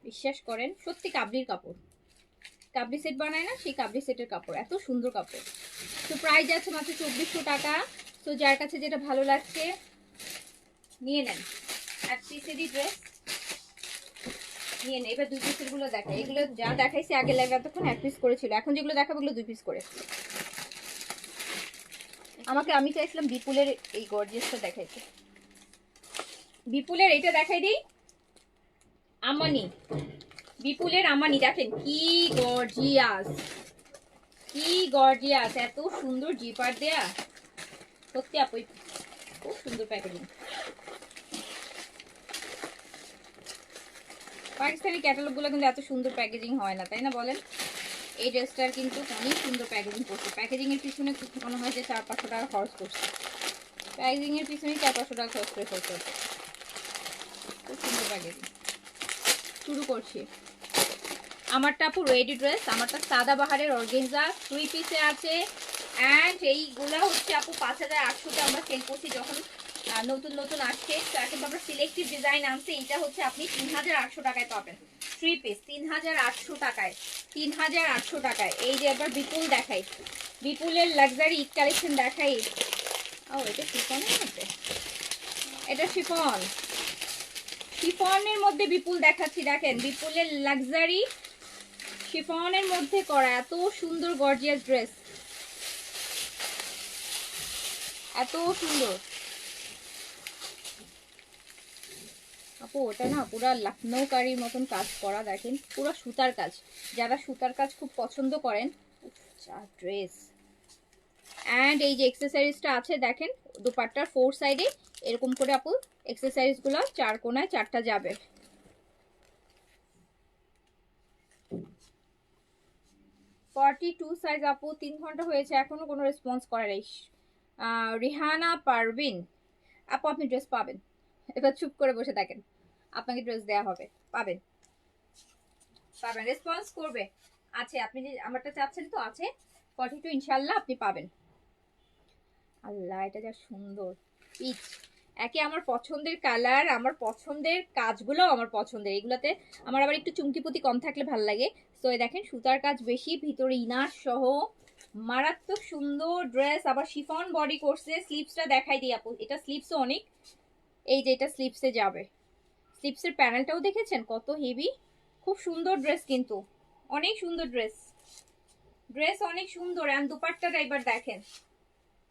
বিশ্বাস করেন সত্যি কাবলির কাপড়, কাবলি সেট বানায় না, সেই কাবলি সেটের কাপড়, এত সুন্দর কাপড়। তো প্রাইস আছে মাত্র 2400 টাকা। তো যার কাছে যেটা ভালো লাগছে নিয়ে নেন, এক পিসেরই ড্রেস নিয়ে নেন। এবার 2 পিসের গুলো দেখাই, এগুলো যা দেখাইছি আগে লাগে এতক্ষণ 1 পিস করেছিল, এখন যেগুলো দেখাবো এগুলো 2 পিস করে। আমি চাইছিলাম বিপুলের এই গর্জিয়াসটা দেখাইতে, বিপুলের এটা দেখাই দিই, আমানি, বিপুলের আমানি দেখেন কি গর্জিয়াস, কি গর্জিয়াস, এত সুন্দর জিপার দেয়া, সত্যি আপু খুব সুন্দর প্যাকেজিং। পাকিস্তানি ক্যাটালগ গুলো কিন্তু এত সুন্দর প্যাকেজিং হয় না, তাই না বলেন? এই ড্রেসটার কিন্তু অনেক সুন্দর প্যাকেজিং করছে, প্যাকেজিং এর পিছনে মনে হয় যে 400-500 টাকা খরচ করছে, প্যাকেজিং এর পিছনে 400-500 টাকা খরচ করে ফেলছে, খুব সুন্দর প্যাকেজিং। শুরু করছি, আমারটা আপু রেডি ড্রেস, আমারটা সাদা বাহারের অর্গেনজা 3 পিসে আছে। অ্যান্ড এইগুলা হচ্ছে আপু 5800-তে আমরা সেল করছি যখন নতুন নতুন আসছে, তো এখন তো আমরা সিলেক্টিভ ডিজাইন আনছি। এটা হচ্ছে আপনি 3800 টাকায় পাবেন, 3 পিস 3800 টাকায়, 3800 টাকায়। এই যে এবার বিপুল দেখাই, বিপুলের লাক্সারি ঈদ কালেকশন দেখাই। ও এটা শিফনের মধ্যে, এটা শিফন, শিফনের মধ্যে বিপুল দেখাচ্ছি, দেখেন বিপুলের লাক্সারি শিফনের মধ্যে করা এত সুন্দর গর্জিয়াস ড্রেস, এত সুন্দর আপু। ওটা না পুরা লখনৌ কারির মতন কাজ করা, দেখেন পুরো সুতার কাজ, যারা সুতার কাজ খুব পছন্দ করেন, যা ড্রেস। অ্যান্ড এই যে এক্সেসরিজটা আছে দেখেন, দুপাট্টার 4 সাইডে এরকম করে আপু এক্সেসরিজগুলো 4 কোণায় 4টা যাবে। টু সাইজ আপু, 3 ঘন্টা হয়েছে এখনো কোনো রেসপন্স করে নাই। রিহানা পারভিন আপু, আপনি ড্রেস পাবেন, এবার চুপ করে বসে থাকেন, আপনাকে ড্রেস দেয়া হবে, পাবেন পাবেন, রেসপন্স করবে। আছে, আপনি যে আমারটা চাচ্ছেন তো আছে, 42 ইনশাল্লাহ আপনি পাবেন। আল্লাহ এটা যা সুন্দর পিচ, একে আমার পছন্দের কালার, আমার পছন্দের কাজগুলো আমার পছন্দের, এগুলাতে আমার আবার একটু চুমকিপুতি কম থাকলে ভাল লাগে। তো দেখেন সুতার কাজ বেশি, ভিতরে ইনার সহ মারাত্মক সুন্দর ড্রেস, আবার শিফন বডি করছে। স্লিপসটা দেখাই দিই আপু, এটা স্লিপসও অনেক, এই যে এটা স্লিপসে যাবে, স্লিপসের প্যানেলটাও দেখেছেন কত হেভি, খুব সুন্দর ড্রেস, কিন্তু অনেক সুন্দর ড্রেস, ড্রেস অনেক সুন্দর। এন্ড দুপাট্টাটা এবার দেখেন,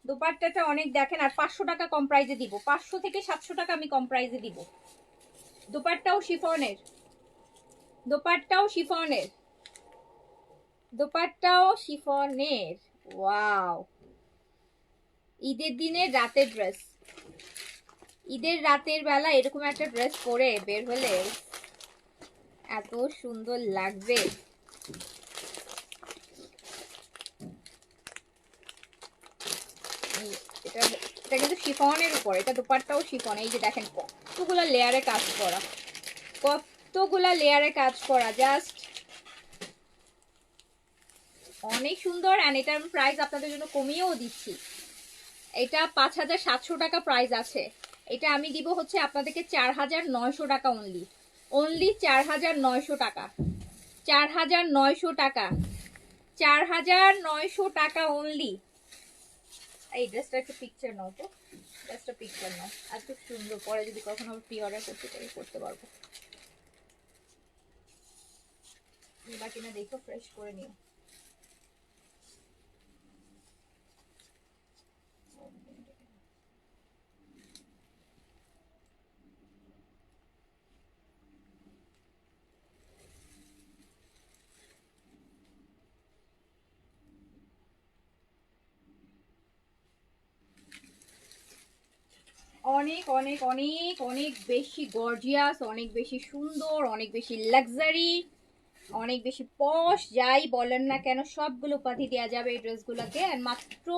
দোপাট্টাটা অনেক দেখেন, আর 500 টাকা কম প্রাইজে দিব, 500 থেকে 700 টাকা আমি কম প্রাইজে দিব। দোপাট্টাও শিফনের, দোপাট্টাও শিফনের, দোপাট্টাও শিফনের। ওয়াও, ঈদের দিনের রাতের ড্রেস, ঈদের রাতের বেলা এরকম একটা ড্রেস পরে বের হলে এত সুন্দর লাগবে। এটা এটা কিন্তু শিফনের উপর, এটা দোপাট্টাও শিফন। এই যে দেখেন কতগুলা লেয়ারে কাজ করা, কতগুলা লেয়ারে কাজ করা, জাস্ট অনেক সুন্দর। এন্ড এটার প্রাইস আপনাদের জন্য কমিয়েও দিচ্ছি, এটা 5700 টাকা প্রাইস আছে। এটা আমি দিব হচ্ছে আপনাদেরকে 4900 টাকা অনলি, অনলি 4900 টাকা, 4900 টাকা, 4900 টাকা অনলি। এই ড্রেসটা একটু পিকচার নাও তো, ড্রেসটা পিকচার নাও, এত সুন্দর। পরে যদি কখনো প্রি অর্ডার করতে চাই করতে পারবো। বাকি না দেখো, ফ্রেশ করে নিও। অনেক অনেক অনেক অনেক বেশি গর্জিয়াস, অনেক বেশি সুন্দর, অনেক বেশি লাক্সারি, অনেক বেশি পশ, যাই বলেন না কেন সবগুলো উপাধি দেওয়া যাবে এই ড্রেসগুলোকে। আর মাত্র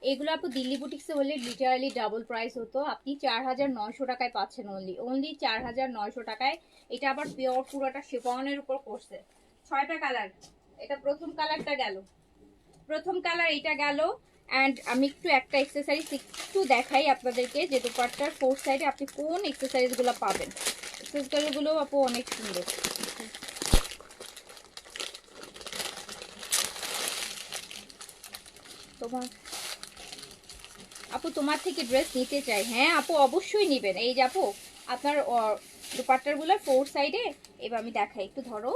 এগুলো আপু দিল্লি বুটিক্সে হলে লিটারালি ডাবল প্রাইস হতো, আপনি 4900 টাকায় পাচ্ছেন অনলি, অনলি 4900 টাকায়। এটা আবার পিওর পুরোটা শিফনের উপর করছে, 6টা কালার। এটা প্রথম কালারটা গেল, প্রথম কালার এটা গেল। অ্যান্ড আমি একটু একটা এক্সেসরিজ একটু দেখাই আপনাদেরকে, যে দোপাট্টার ফোর সাইডে আপনি কোন এক্সেসরিজগুলো পাবেন। এক্সেসরিজগুলো আপু অনেক সুন্দর। তোমার আপু তোমার থেকে ড্রেস নিতে চাই, হ্যাঁ আপু অবশ্যই নেবেন। এই যে আপু আপনার দোপাট্টারগুলোর ফোর সাইডে, এবার আমি দেখাই, একটু ধরো।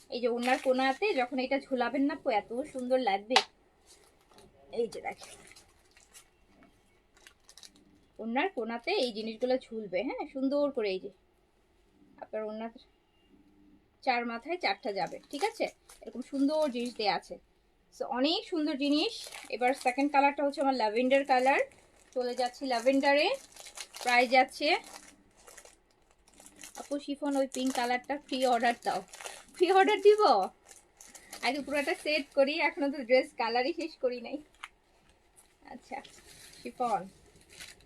এই যে ওনার কোনাতে যখন এটা ঝুলাবেন না আপু এত সুন্দর লাগবে। এই যে দেখেন ওনার কোনাতে এই জিনিসগুলো ঝুলবে, হ্যাঁ সুন্দর করে। এই যে আপনার ওনার চার মাথায় চারটা যাবে, ঠিক আছে, এরকম সুন্দর জিনিস দেওয়া আছে। সো অনেক সুন্দর জিনিস। এবার সেকেন্ড কালারটা হচ্ছে আমার ল্যাভেন্ডার কালার, চলে যাচ্ছি ল্যাভেন্ডারে। প্রাইস যাচ্ছে আপু শিফন ওই পিঙ্ক কালারটা ফ্রি অর্ডার দাও, ফ্রি অর্ডার দিব। আগে পুরোটা সেট করি, এখনো তো ড্রেস কালারই শেষ করি নাই। আচ্ছা শিফন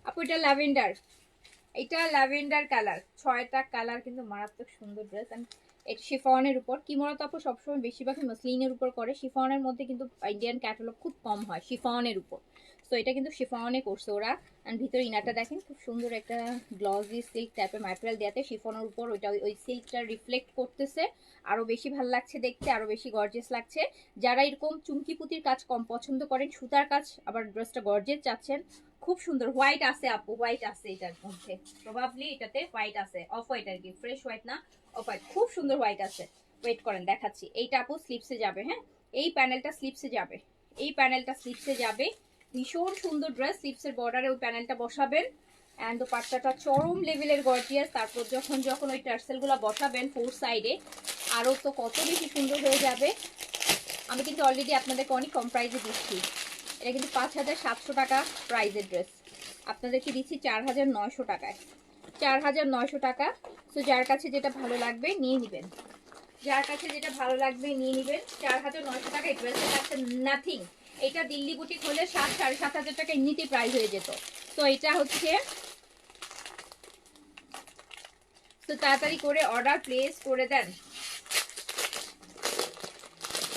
আপু, এটা ল্যাভেন্ডার, এটা ল্যাভেন্ডার কালার, 6টা কালার, কিন্তু মারাত্মক সুন্দর ড্রেস। এটা শিফনের উপর কি মূলত আপু সবসময় বেশিরভাগ মসলিনের উপর করে, শিফনের মধ্যে কিন্তু ইন্ডিয়ান ক্যাটালগ খুব কম হয় শিফনের উপর। তো এটা কিন্তু শিফনে করছে ওরা। অ্যান্ড ভিতরে ইনারটা দেখেন খুব সুন্দর একটা গ্লসি সিল্ক টাইপের ম্যাটেরিয়াল দেওয়াতে শিফনের উপর ওইটা ওই সিল্কটা রিফ্লেক্ট করতেছে, আরো বেশি ভালো লাগছে দেখতে, আরো বেশি গর্জিয়াস লাগছে। যারা এরকম চুমকি পুতির কাজ কম পছন্দ করেন, সুতার কাজ আবার ড্রেসটা গর্জিয়াস চাচ্ছেন, খুব সুন্দর। হোয়াইট আছে আপু, হোয়াইট আছে এটার মধ্যে, প্রবাবলি এটাতে হোয়াইট আছে, অফ হোয়াইট আর কি, ফ্রেশ হোয়াইট না, অফ হোয়াইট, খুব সুন্দর হোয়াইট আছে। ওয়েট করেন দেখাচ্ছি। এইটা আপু স্লিপসে যাবে, হ্যাঁ এই প্যানেলটা স্লিপসে যাবে, এই প্যানেলটা স্লিপসে যাবে। ভীষণ সুন্দর ড্রেস, স্লিপসের বর্ডারে ওই প্যানেলটা বসাবেন। অ্যান্ড দোপাট্টাটা চরম লেভেলের গর্জিয়াস। তারপর যখন যখন ওই টার্সেলগুলো বসাবেন ফোর সাইডে, আরও তো কত বেশি সুন্দর হয়ে যাবে। আমি কিন্তু অলরেডি আপনাদেরকে অনেক কম প্রাইসে দিচ্ছি, এটা কিন্তু 5700 টাকা প্রাইজের ড্রেস, আপনাদেরকে দিচ্ছি 4900 টাকায়, 4900 টাকা। তো যার কাছে যেটা ভালো লাগবে নিয়ে নেবেন, যার কাছে যেটা ভালো লাগবে নিয়ে নেবেন। 4900 টাকা এই ড্রেসের কাছে নাথিং। এটা দিল্লি বুটিক হলে 7-7.5 হাজার টাকা এমনিতে প্রাইস হয়ে যেত। তো এটা হচ্ছে, তো তাড়াতাড়ি করে অর্ডার প্লেস করে দেন,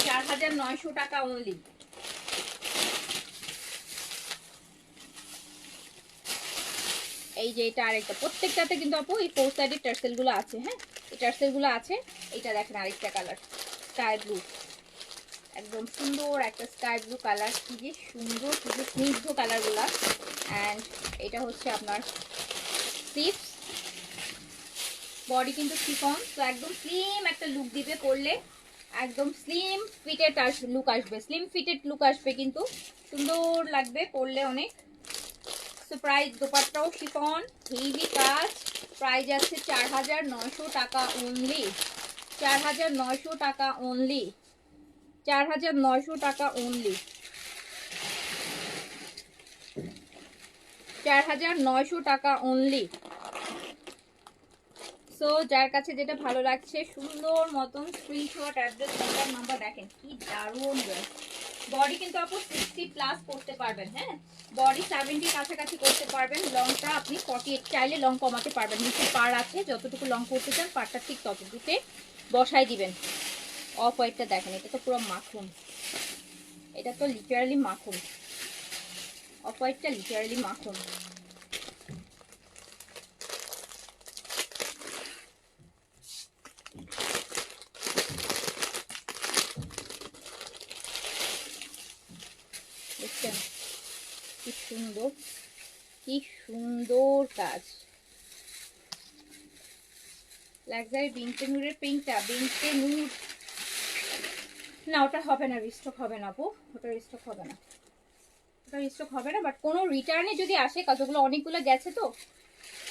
4900 টাকা অনলি। এই যে এটা আরেকটা, প্রত্যেকটাতে কিন্তু আপু এই ফোর সাইডের টার্সেল গুলো আছে, হ্যাঁ এই টার্সেল গুলো আছে। এটা দেখেন আরেকটা কালার স্কাই ব্লু, একদম সুন্দর একটা স্কাই ব্লু কালার, কি যে সুন্দর, কি যে স্নিগ্ধ কালার গুলা। অ্যান্ড এটা হচ্ছে আপনার স্লিভস, বডি কিন্তু শিফন, তো একদম স্লিম একটা লুক দিবে পরলে। একদম স্লিম ফিটেড লুক আসবে, স্লিম ফিটেড লুক আসবে, কিন্তু সুন্দর লাগবে পরলে অনেক। সো প্রাইস, দোপাট্টাও শিফন, হেভি কাজ। প্রাইস আছে 4900 টাকা অনলি, 4900 টাকা অনলি, 4900 টাকা অনলি, 4900 টাকা অনলি। সো যার কাছে যেটা ভালো লাগছে সুন্দর মতন স্ক্রিনশট, অ্যাড্রেস, কন্ট্যাক্ট নাম্বার। দেখেন কি দারুণ ড্রেস। বডি কিন্তু আপু 60 প্লাস করতে পারবেন, হ্যাঁ বডি 70 কাছাকাছি করতে পারবেন। লংটা আপনি 48 চাইলে লং কমাতে পারবেন, নিচে পার আছে, যতটুকু লং করতে চান পারটা ঠিক ততটুকুতে বসাই দিবেন। অফ হোয়াইটটা দেখেন, এটা তো পুরো মাখন, এটা তো লিটারালি মাখন, অফ হোয়াইটটা লিটারালি মাখন। দেখছেন কি সুন্দর, কি সুন্দর কাজ। লাক্সারি বিনতে নূরের পিঙ্কটা, বিনতে নূর না ওটা হবে না, রিস্টক হবে না আপু, ওটা রিস্টক হবে না, ওটা রিস্টক হবে না। বাট কোনো রিটার্নে যদি আসে, কতগুলো অনেকগুলো গেছে তো,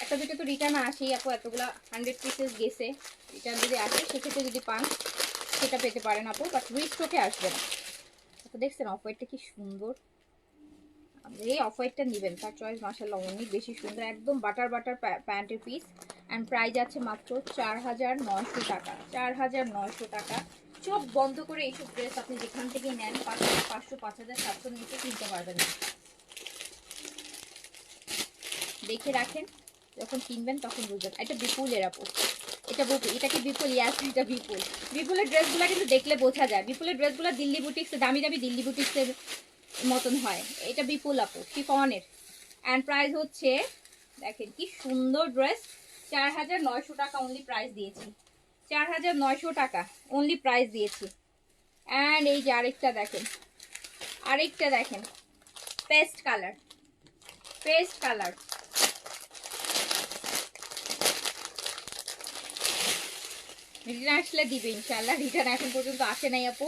একটা দুটো তো রিটার্ন আসেই আপু, এতগুলো 100 পিসেস গেছে, রিটার্ন যদি আসে সেক্ষেত্রে যদি পান সেটা পেতে পারেন আপু, বাট রিস্টকে আসবে না। তো দেখছেন অফ হোয়াইটটা কি সুন্দর, এই অফ হোয়াইটটা নেবেন, তার চয়েস মাশাআল্লাহ অনেক বেশি সুন্দর, একদম বাটার বাটার প্যান্টের পিস। অ্যান্ড প্রাইস আছে মাত্র 4900 টাকা, 4900 টাকা। চোখ বন্ধ করে এইসব ড্রেস আপনি যেখান থেকে নেন 5500, 5700 নিচে কিনতে পারবেন না। দেখে রাখেন, যখন কিনবেন তখন বুঝবেন। এটা বিপুলের আপু, এটা বিপুল, এটা কি বিপুল? ইয়াস এটা বিপুল। বিপুলের ড্রেসগুলো কিন্তু দেখলে বোঝা যায়, বিপুলের ড্রেসগুলো দিল্লি বুটিক্স, দামি দামি দিল্লি বুটিক্সের মতন হয়। এটা বিপুল আপু, শিফনের। অ্যান্ড প্রাইস হচ্ছে, দেখেন কি সুন্দর ড্রেস, 4900 টাকা অনলি প্রাইস দিয়েছি, 4900 টাকা অনলি প্রাইস দিয়েছি। অ্যান্ড এই যে আরেকটা দেখেন, আরেকটা দেখেন, paste colour, paste colour. Return আসলে দিবে ইনশাল্লাহ, রিটার্ন এখন পর্যন্ত আসে নাই আপু,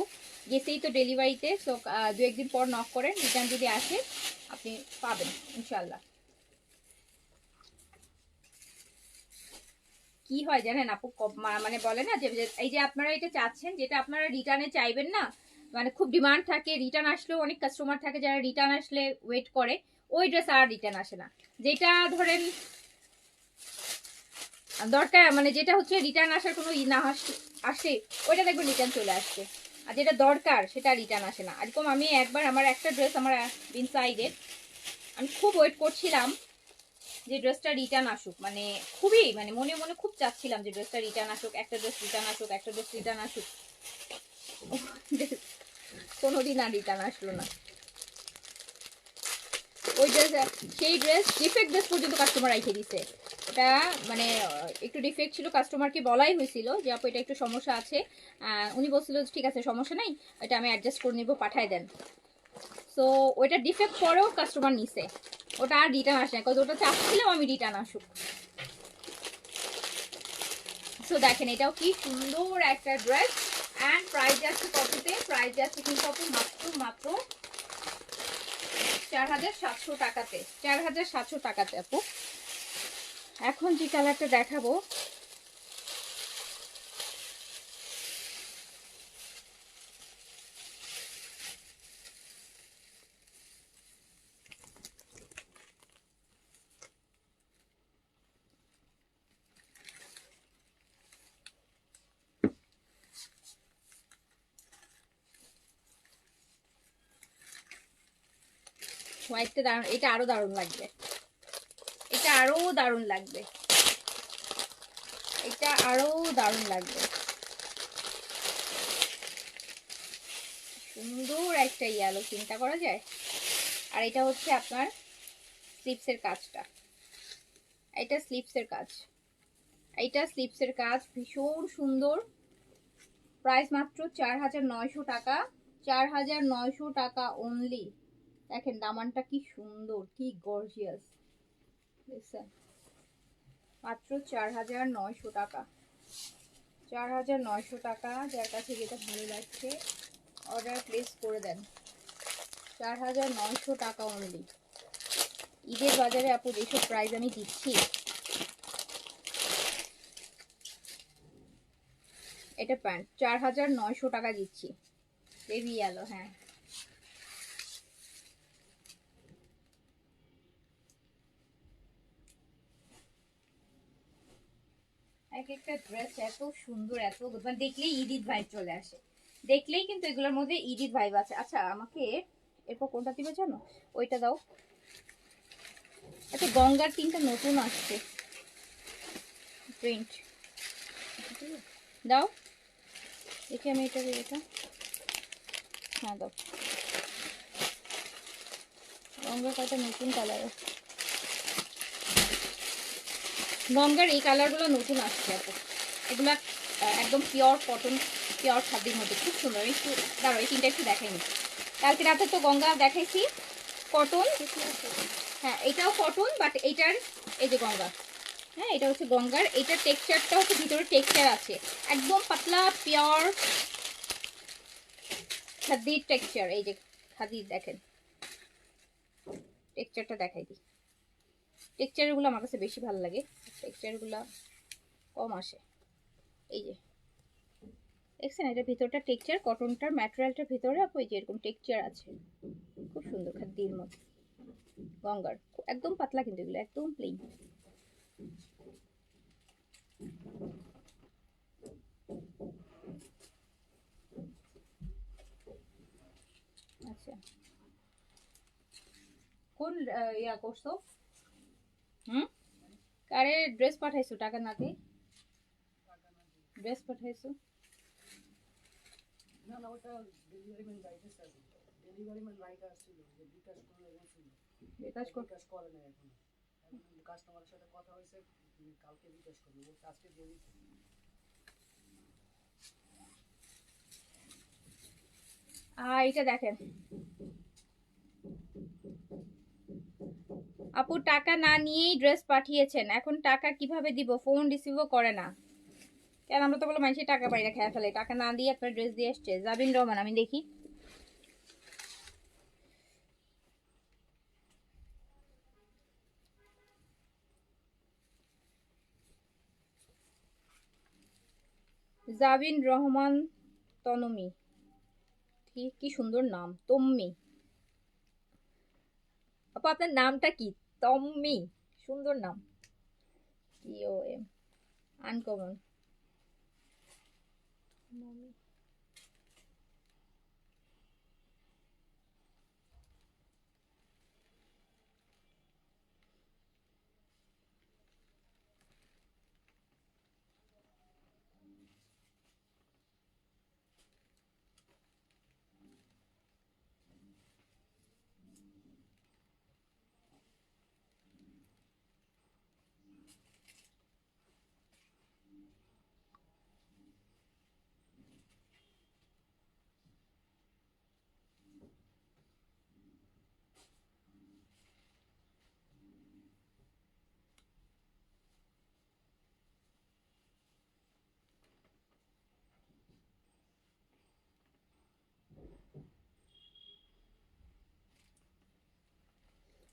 গেছেই তো ডেলিভারিতে। সো 2-1 দিন পর নক করেন, রিটার্ন যদি আসে আপনি পাবেন ইনশাল্লাহ। কি হয় জানেন আপু, মানে বলে না যে এই যে আপনারা এটা চাচ্ছেন, যেটা আপনারা রিটার্নে চাইবেন না, মানে খুব ডিমান্ড থাকে, রিটার্ন আসলেও অনেক কাস্টমার থাকে যারা রিটার্ন আসলে ওয়েট করে, ওই ড্রেস আর রিটার্ন আসে না। যেটা ধরেন দরকার, মানে যেটা হচ্ছে রিটার্ন আসার কোনো ই না আসে, ওইটা দেখবেন রিটার্ন চলে আসছে, আর যেটা দরকার সেটা রিটার্ন আসে না। এরকম আমি একবার আমার একটা ড্রেস আমার ইনসাইডের, আমি খুব ওয়েট করছিলাম যে ড্রেসটা রিটার্ন আসুক, মানে খুবই, মানে মনে মনে খুব চাচ্ছিলাম যে ড্রেসটা রিটার্ন আসুক, একটা ড্রেস রিটার্ন আসুক, একটা ড্রেস রিটার্ন আসুক, কোনোদিন আর রিটার্ন আসলো না ওই ড্রেস। সেই ড্রেস ডিফেক্ট ড্রেস পর্যন্ত কাস্টমার রেখে দিছে। এটা মানে একটু ডিফেক্ট ছিল, কাস্টমারকে বলাই হয়েছিল যে আপু এটা একটু সমস্যা আছে, উনি বলছিল ঠিক আছে সমস্যা নাই, এটা আমি অ্যাডজাস্ট করে নিব, পাঠায় দেন। সো ওইটা ডিফেক্ট পরেও কাস্টমার নিছে, ওটা আর রিটার্ন আসে না, ওটা চাচ্ছিলাম আমি রিটার্ন আসুক। সো দেখেন এটাও কি সুন্দর একটা ড্রেস। অ্যান্ড প্রাইস যাচ্ছে কততে? প্রাইস যাচ্ছে কিন্তু আপু মাত্র মাত্র 4700 টাকাতে, 4700 টাকাতে আপু। এখন যে কালারটা দেখাবো, হোয়াইটটা দারুণ, এটা আরো দারুণ লাগবে, এটা আরো দারুণ লাগবে, এটা আরো দারুণ লাগবে। সুন্দর একটা ইয়েলো, চিন্তা করা যায়। আর এটা হচ্ছে আপনার স্লিপসের কাজটা, এটা স্লিপসের কাজ, এইটা স্লিপসের কাজ ভীষণ সুন্দর। প্রাইস মাত্র 4900 টাকা, 4900 টাকা অনলি। দেখেন দামানটা কি সুন্দর, কি গর্জিয়াস, দেখছেন, মাত্র 4900 টাকা, 4900 টাকা। যার কাছে যেটা ভালো লাগছে অর্ডার প্লেস করে দেন। 4900 টাকা অনলি। ঈদের বাজারে আপু যেসব প্রাইস আমি দিচ্ছি, এটা প্যান্ট 4900 টাকা দিচ্ছি, বেবি ইয়েলো। হ্যাঁ, এক একটা ড্রেস এত সুন্দর, এত মানে দেখলেই ঈদ ভাইব চলে আসে, দেখলেই কিন্তু এগুলোর মধ্যে ঈদ ভাইব আছে। আচ্ছা আমাকে এরপর কোনটা দিবে জানো? ওইটা দাও। আচ্ছা গঙ্গার 3টা নতুন আসছে প্রিন্ট, দাও দেখি আমি এটা দিই। এটা হ্যাঁ দাও। গঙ্গার কয়টা নতুন কালার আছে, গঙ্গার এই কালারগুলো নতুন আসছে আপু। এগুলা একদম পিওর কটন, পিওর খাদির মধ্যে খুব সুন্দর। একটু দাঁড়াও, এই 3টা একটু দেখাই নি। কালকে রাতে তো গঙ্গা দেখাইছি কটন। হ্যাঁ এটাও কটন, বাট এইটার এই যে গঙ্গা, হ্যাঁ এটা হচ্ছে গঙ্গার। এটার টেক্সচারটা হচ্ছে ভিতরে টেক্সচার আছে, একদম পাতলা পিওর খাদির টেক্সচার। এই যে খাদির দেখেন টেক্সচারটা দেখাই দিই। টেক্সচারগুলো আমার কাছে বেশি ভালো লাগে, টেক্সচারগুলো কম আসে। এই যে দেখছেন এটা ভিতরটা টেক্সচার, কটনটার ম্যাটেরিয়ালটার ভিতরে আপু এই যে এরকম টেক্সচার আছে, খুব সুন্দর খাদির মধ্যে গঙ্গার। একদম পাতলা কিন্তু এগুলো একদম প্লেন। আচ্ছা কোন ইয়া করছো? কারে ড্রেস পাঠাইছো টাকা না দিয়ে? ড্রেস পাঠাইছো? না না ওটা ডেলিভারি ম্যান যাইতেছে, ডেলিভারি ম্যান রাইট আসছিল যে বিকাশ করে বলছিল, বিকাশ করে না এখন। কাস্টমারের সাথে কথা হয়েছে, কালকে বিকাশ করবে বলছে, আজকে দিয়ে দিচ্ছে। এটা দেখেন আপু টাকা না নিয়েই ড্রেস পাঠিয়েছেন, এখন টাকা কিভাবে দিব? ফোন রিসিভও করে না কেন? আমরা তো বলে মানুষের টাকা বাইরে খেয়ে ফেলে, টাকা না দিয়ে আপনার ড্রেস দিয়ে আসছে। জাবিন রহমান, আমি দেখি। জাবিন রহমান তনমি, ঠিক কি সুন্দর নাম, তম্মি। আপু আপনার নামটা কি? তম্মি, সুন্দর নাম। TOM, uncommon.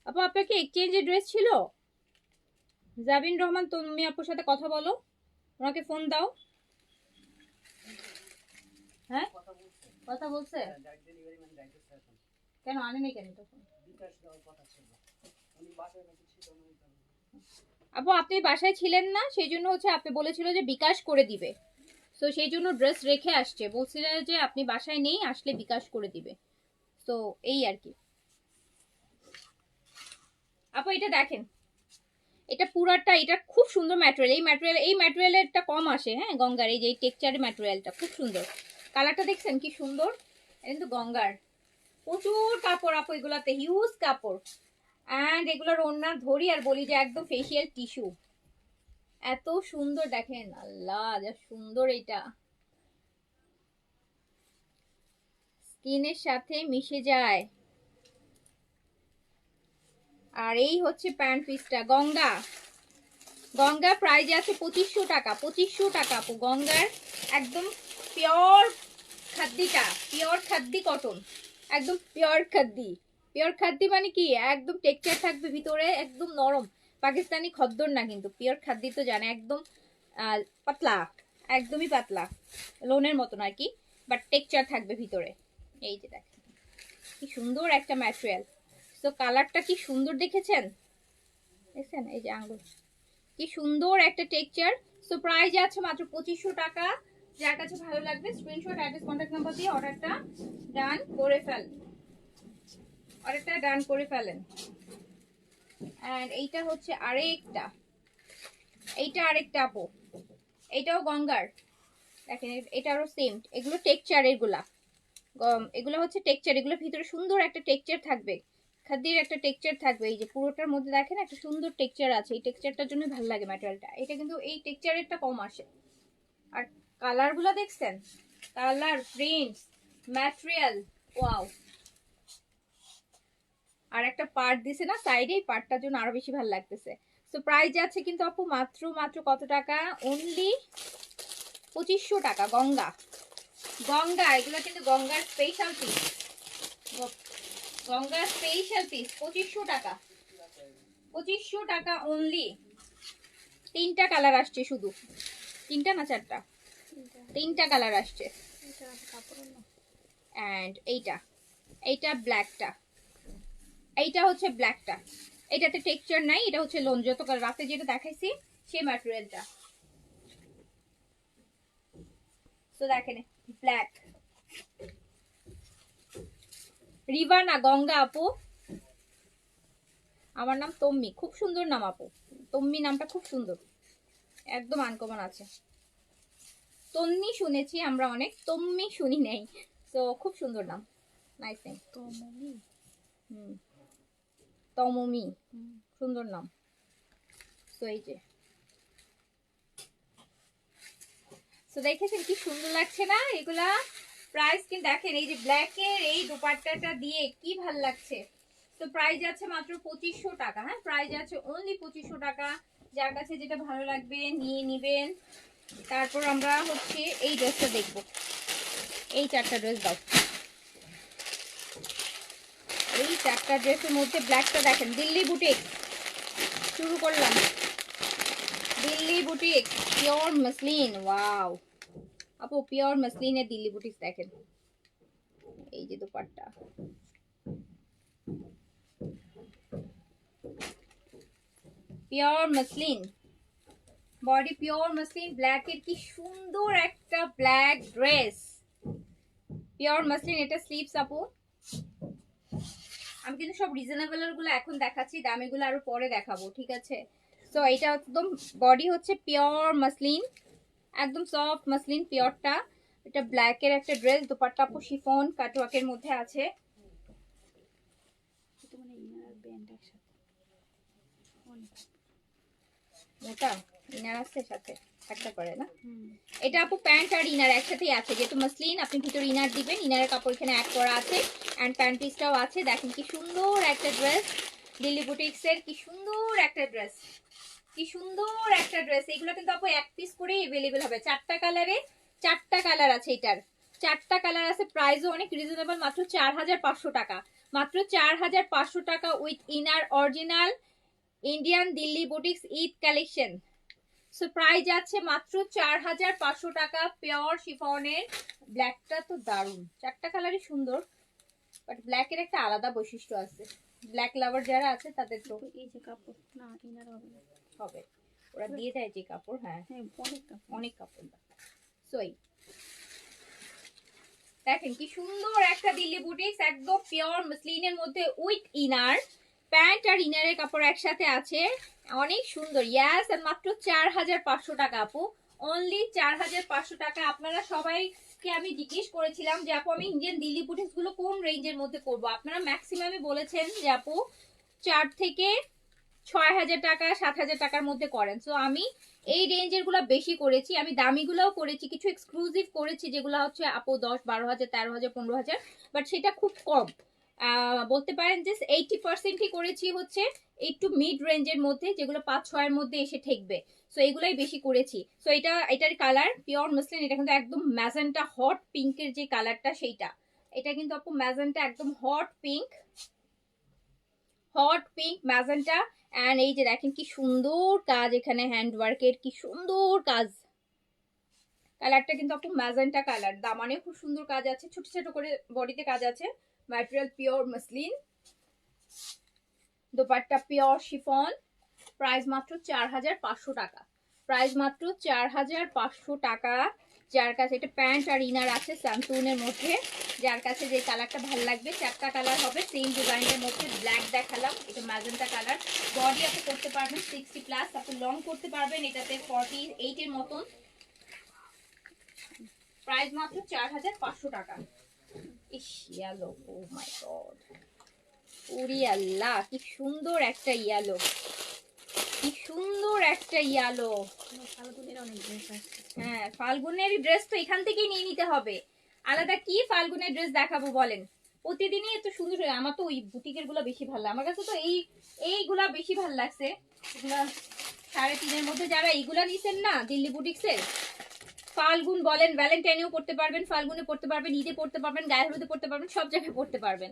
আপু আপনার কি এক্সচেঞ্জের ড্রেস ছিল? জাবিন রহমান তুমি আপুর সাথে কথা বলো, ওনাকে ফোন দাও। হ্যাঁ কথা বলছে, ডেলিভারি ম্যান যাইতেছে এখন। কেন আনেনি কেন তখন? বিকাশ দেওয়ার কথা ছিল, উনি বাসায় নাকি ছিল না। আপু আপনি বাসায় ছিলেন না, সেই জন্য হচ্ছে আপনি বলেছিল যে বিকাশ করে দিবে, তো সেই জন্য ড্রেস রেখে আসছে, বলছিল যে আপনি বাসায় নেই, আসলে বিকাশ করে দিবে। তো এই আর কি। আপু এটা দেখেন, এটা পুরাটা, এটা খুব সুন্দর ম্যাটেরিয়াল। এই ম্যাটেরিয়ালেরটা কম আসে। হ্যাঁ গঙ্গার এই যে টেক্সচারের ম্যাটেরিয়ালটা খুব সুন্দর, কালারটা দেখছেন কি সুন্দর। কিন্তু গঙ্গার প্রচুর কাপড় আপু, এগুলাতে হিউজ কাপড়। অ্যান্ড এগুলোর ওড়নার ধরি আর বলি যে একদম ফেসিয়াল টিস্যু, এত সুন্দর দেখেন, আল্লাহ যা সুন্দর। এটা স্কিনের সাথে মিশে যায়। আর এই হচ্ছে প্যান্ট পিসটা গঙ্গা, গঙ্গা প্রাইস আছে 2500 টাকা, 2500 টাকা আপু। গঙ্গার একদম পিওর খাদ্দিটা, পিওর খাদ্দি কটন, একদম পিওর খাদ্দি। পিওর খাদ্দি মানে কি, একদম টেক্সচার থাকবে ভিতরে, একদম নরম। পাকিস্তানি খদ্দর না কিন্তু, পিওর খাদ্দি তো জানে, একদম পাতলা, একদমই পাতলা, লোনের মতন আর কি, বাট টেক্সচার থাকবে ভিতরে। এই যে দেখেন কি সুন্দর একটা ম্যাটেরিয়াল। তো কালারটা কি সুন্দর দেখেছেন, দেখছেন এই যে আঙ্গুল, কি সুন্দর একটা টেক্সচার। সো প্রাইস আছে মাত্র 2500 টাকা। যার কাছে ভালো লাগবে স্ক্রিনশট, অ্যাড্রেস, কন্ট্যাক্ট নাম্বার দিয়ে অর্ডারটা ডান করে ফেলেন, অর্ডারটা ডান করে ফেলেন। এন্ড এইটা হচ্ছে আরেকটা, এইটা আরেকটা আপু, এইটাও গঙ্গার। দেখেন এটারও সেম, এগুলো টেক্সচার, এগুলো হচ্ছে টেক্সচার, এগুলো ভিতরে সুন্দর একটা টেক্সচার থাকবে, খাদ্যের একটা টেক্সচার থাকবে। এই যে পুরোটার মধ্যে দেখেন একটা সুন্দর টেক্সচার আছে, এই টেক্সচারটার জন্য ভালো লাগে ম্যাটেরিয়ালটা। এটা কিন্তু এই টেক্সচারেরটা কম আসে। আর কালারগুলো দেখছেন, কালার, প্রিন্টস, ম্যাটেরিয়াল, ওয়াও। আর একটা পার্ট দিছে না সাইডে, এই পার্টটার জন্য আরো বেশি ভালো লাগতেছে। সো প্রাইস আছে কিন্তু আপু মাত্র কত টাকা, অনলি 2500 টাকা। গঙ্গা, গঙ্গা, এগুলো কিন্তু গঙ্গার স্পেশাল পিস, গঙ্গার স্পেশাল পিস, 2500 টাকা, 2500 টাকা অনলি। তিনটা কালার আসছে শুধু, তিনটা না চারটা, তিনটা কালার আসছে। এন্ড এইটা, এইটা ব্ল্যাকটা, এইটা হচ্ছে ব্ল্যাকটা, এটাতে টেক্সচার নাই, এটা হচ্ছে লোন, যত রাতে যেটা দেখাইছি সেই ম্যাটেরিয়ালটা। তো দেখেন ব্ল্যাক, রিভার না গঙ্গা আপু। আমার নাম তম্মি, খুব সুন্দর নাম আপু, তম্মি নামটা খুব সুন্দর, একদম আনকমন আছে। তন্নি শুনেছি আমরা অনেক, তম্মি শুনি নাই। তো খুব সুন্দর নাম, নাইস নেম। তমমি, সুন্দর নাম। তো এই যে, তো দেখেছেন কি সুন্দর লাগছে না এগুলা। প্রাইস কিন্তু দেখেন, এই যে ব্ল্যাকের এই দুপাট্টাটা দিয়ে কি ভাল লাগছে। তো প্রাইস আছে মাত্র 2500 টাকা। হ্যাঁ, প্রাইস আছে অনলি 2500 টাকা। যার কাছে যেটা ভালো লাগবে নিয়ে নিবেন। তারপর আমরা হচ্ছে এই ড্রেসটা দেখব, এই চারটা ড্রেস দাও। এই চারটা ড্রেসের মধ্যে ব্ল্যাকটা দেখেন, দিল্লি বুটিক, শুরু করলাম। Delhi boutique pure muslin, wow আপু, পিওর মসলিনের দিল্লি বুটিক দেখেন। এই যে dupatta, pure muslin, body pure muslin, ব্ল্যাকের কি সুন্দর একটা ব্ল্যাক ড্রেস, পিওর মসলিন। এটা স্লিভস আপু, আমি কিন্তু সব রিজনেবল গুলো এখন দেখাচ্ছি, দামিগুলো আরো পরে দেখাবো, ঠিক আছে। তো এটা একদম বডি হচ্ছে পিওর মসলিন, একদম সফট মসলিন পিওরটা। এটা ব্ল্যাকের একটা ড্রেস, দুপাট্টা আপু শিফন কাটওয়ার্কের মধ্যে আছে। মোটা ইনার আছে সাথে, একটা করে না। এটা আপু প্যান্ট আর ইনার একসাথেই আছে, যেহেতু মসলিন আপনি ভিতরে ইনার দিবেন, ইনারের কাপড় এখানে অ্যাড করা আছে, এন্ড প্যান্ট পিসটাও আছে। দেখেন কি সুন্দর একটা ড্রেস, দিল্লি বুটিক্স এর কি সুন্দর একটা ড্রেস, কি সুন্দর একটা ড্রেস। এগুলো কিন্তু আপু এক পিস করে अवेलेबल হবে, চারটা কালারে, চারটা কালার আছে, এটার চারটা কালার আছে। প্রাইসও অনেক রিজনেবল, মাত্র 4500 টাকা, মাত্র 4500 টাকা with inner, original Indian Delhi boutiques Eid collection. So price আছে মাত্র 4500 টাকা, পিওর শিফনের। ব্ল্যাকটা তো দারুন, চারটা কালারই সুন্দর, বাট ব্ল্যাকের একটা আলাদা বৈশিষ্ট্য আছে, ব্ল্যাক লাভার যারা আছে তাদের তো। এই যে কাপড় না ইনার হবে, ওরা দিয়ে দেয় যে কাপড়, হ্যাঁ অনেক কাপড়। সই দেখেন কি সুন্দর একটা দিল্লি বুটিক্স, একদম পিওর মসলিনের মধ্যে উইথ ইনার, প্যান্ট আর ইনারের কাপড় একসাথে আছে, অনেক সুন্দর। ইয়াস, আর মাত্র 4500 টাকা আপু, অনলি 4500 টাকা। আপনারা সবাইকে আমি জিজ্ঞেস করেছিলাম যে আপু আমি ইন্ডিয়ান দিল্লি বুটিক্স গুলো কোন রেঞ্জের মধ্যে করব, আপনারা ম্যাক্সিমামই বলেছেন যে আপু 4 থেকে 6000 টাকা 7000 টাকার মধ্যে করেন। সো আমি এই রেঞ্জের গুলো বেশি করেছি, আমি দামিগুলোও করেছি, কিছু এক্সক্লুসিভ করেছি যেগুলো হচ্ছে আপু 10, 12,000, 13,000, 15,000, বাট সেটা খুব কম। বলতে পারেন যে 80%ই করেছি হচ্ছে একটু মিড রেঞ্জের মধ্যে, যেগুলো 5-6 এর মধ্যে এসে ঠেকবে। সো এগুলাই বেশি করেছি। সো এটার কালার পিওর মসলিন, এটা কিন্তু একদম ম্যাজেন্টা হট পিঙ্কের যে কালারটা সেইটা। এটা কিন্তু আপু ম্যাজেন্টা একদম হট পিঙ্ক ম্যাজেন্টা। এন্ড এই যে দেখেন কি সুন্দর কাজ, এখানে হ্যান্ড ওয়ার্কের কি সুন্দর কাজ। কালারটা কিন্তু আপু ম্যাজেন্টা কালার, দামানে খুব সুন্দর কাজ আছে, ছোট ছোট করে বডিতে কাজ আছে। Material pure muslin, dupatta pure chiffon. Price মাত্র 4500 টাকা। প্রাইস মাত্র 4500 টাকা। যার কাছে এটা প্যান্ট আর ইনার আছে স্যান্টুনের মধ্যে, যার কাছে যে কালারটা ভালো লাগবে, 4টা কালার হবে সেম ডিজাইনের মধ্যে। ব্ল্যাক দেখালাম, এটা ম্যাজেন্টা কালার। বডি আপনি করতে পারবেন 60+, আপনি লং করতে পারবেন এটাতে 48 এর মতন। প্রাইস মাত্র 4500 টাকা। ইস ইয়েলো, ও মাই গড, ওরে আল্লাহ কি সুন্দর একটা ইয়েলো, কি সুন্দর একটা ইয়েলো। ফাল্গুনের অনেক ড্রেস আছে। হ্যাঁ, ফাল্গুনের ড্রেস তো এখান থেকেই নিয়ে নিতে হবে। আলাদা কি ফাল্গুনের ড্রেস দেখাবো বলেন? প্রতিদিনই এত সুন্দর হয়। আমার তো ওই বুটিকের গুলো বেশি ভালো লাগে, আমার কাছে তো এইগুলা বেশি ভালো লাগছে। এগুলা 3.5-এর মধ্যে যারা এইগুলা নিছেন না দিল্লি বুটিক্সের, ফাল্গুন বলেন, ভ্যালেন্টাইনেও পড়তে পারবেন, ফাল্গুনে পড়তে পারবেন, ঈদে পড়তে পারবেন, গায়ে হলুদে পড়তে পারবেন, সব জায়গায় পড়তে পারবেন।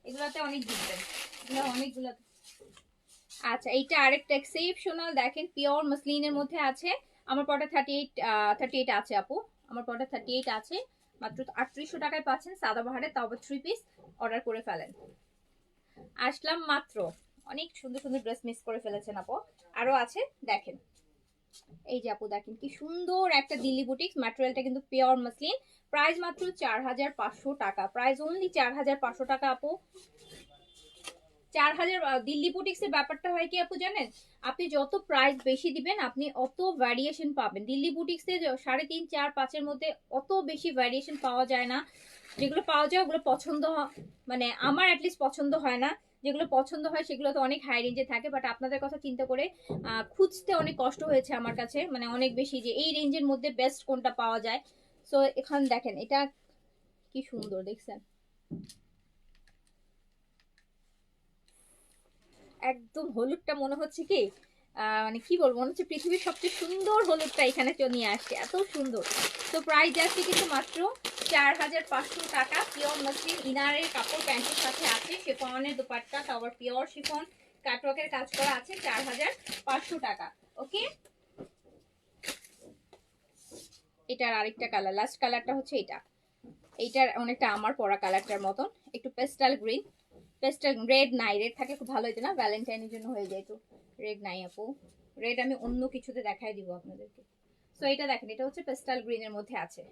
এগুলাতে অনেক জিতবেন, এগুলো অনেকগুলো। আচ্ছা, এইটা আরেকটা এক্সেপশনাল, দেখেন পিওর মসলিনের মধ্যে আছে। আমার পড়া 38 আছে আপু, আমার পড়া 38 আছে। মাত্র 3800 টাকায় পাচ্ছেন সাদাবাহারে, তাও 3 পিস। অর্ডার করে ফেলেন। আসলাম মাত্র, অনেক সুন্দর সুন্দর ড্রেস মিস করে ফেলেছেন আপু, আরো আছে দেখেন। এই যে আপু দেখেন কি সুন্দর একটা দিল্লি বুটিক্স, ম্যাটেরিয়ালটা কিন্তু পিওর মসলিন। প্রাইস মাত্র 4500 টাকা। প্রাইস অনলি 4500 টাকা আপু। 4000। দিল্লি বুটিক্স এর ব্যাপারটা হয় কি আপু জানেন, আপনি যত প্রাইস বেশি দিবেন আপনি অত ভ্যারিয়েশন পাবেন। দিল্লি বুটিক্স এ 3.5, 4, 5-এর মধ্যে অত বেশি ভ্যারিয়েশন পাওয়া যায় না। যেগুলো পাওয়া যায় ওগুলো পছন্দ মানে আমার অ্যাটলিস্ট পছন্দ হয় না। যেগুলো পছন্দ হয় সেগুলো তো অনেক হাই রেঞ্জে থাকে, বাট আপনাদের কথা চিন্তা করে খুঁজতে অনেক কষ্ট হয়েছে আমার কাছে, মানে অনেক বেশি, যে এই রেঞ্জের মধ্যে বেস্ট কোনটা পাওয়া যায়। সো এখানে দেখেন এটা কি সুন্দর দেখছেন, একদম হলুদটা মনে হচ্ছে কি মানে কি বলবো, মনে হচ্ছে পৃথিবীর সবচেয়ে সুন্দর হলুদটা এখানে নিয়ে আসছে, এত সুন্দর। তো প্রাইস আছে কিন্তু মাত্র 4500 টাকা। পিওর মসলিন, ইনারের কাপড় প্যান্টের সাথে আছে, শিফনের দোপাট্টা, তারপর পিওর শিফন কাটওয়ার্কের কাজ করা আছে, 4500 টাকা। ওকে, এটার আরেকটা কালার, লাস্ট কালারটা হচ্ছে এটা। এইটার অনেকটা আমার পরা কালারটার মতন, একটু পেস্টাল গ্রিন, পেস্টাল রেড নাই, রেড থাকলে খুব ভালো হতো না, ভ্যালেন্টাইনের জন্য হয়ে যেত। রেড নাই আপু, রেড আমি অন্য কিছুতে দেখাই দিব আপনাদেরকে। সো এটা দেখেন, এটা হচ্ছে পেস্টাল গ্রিনের মধ্যে আছে,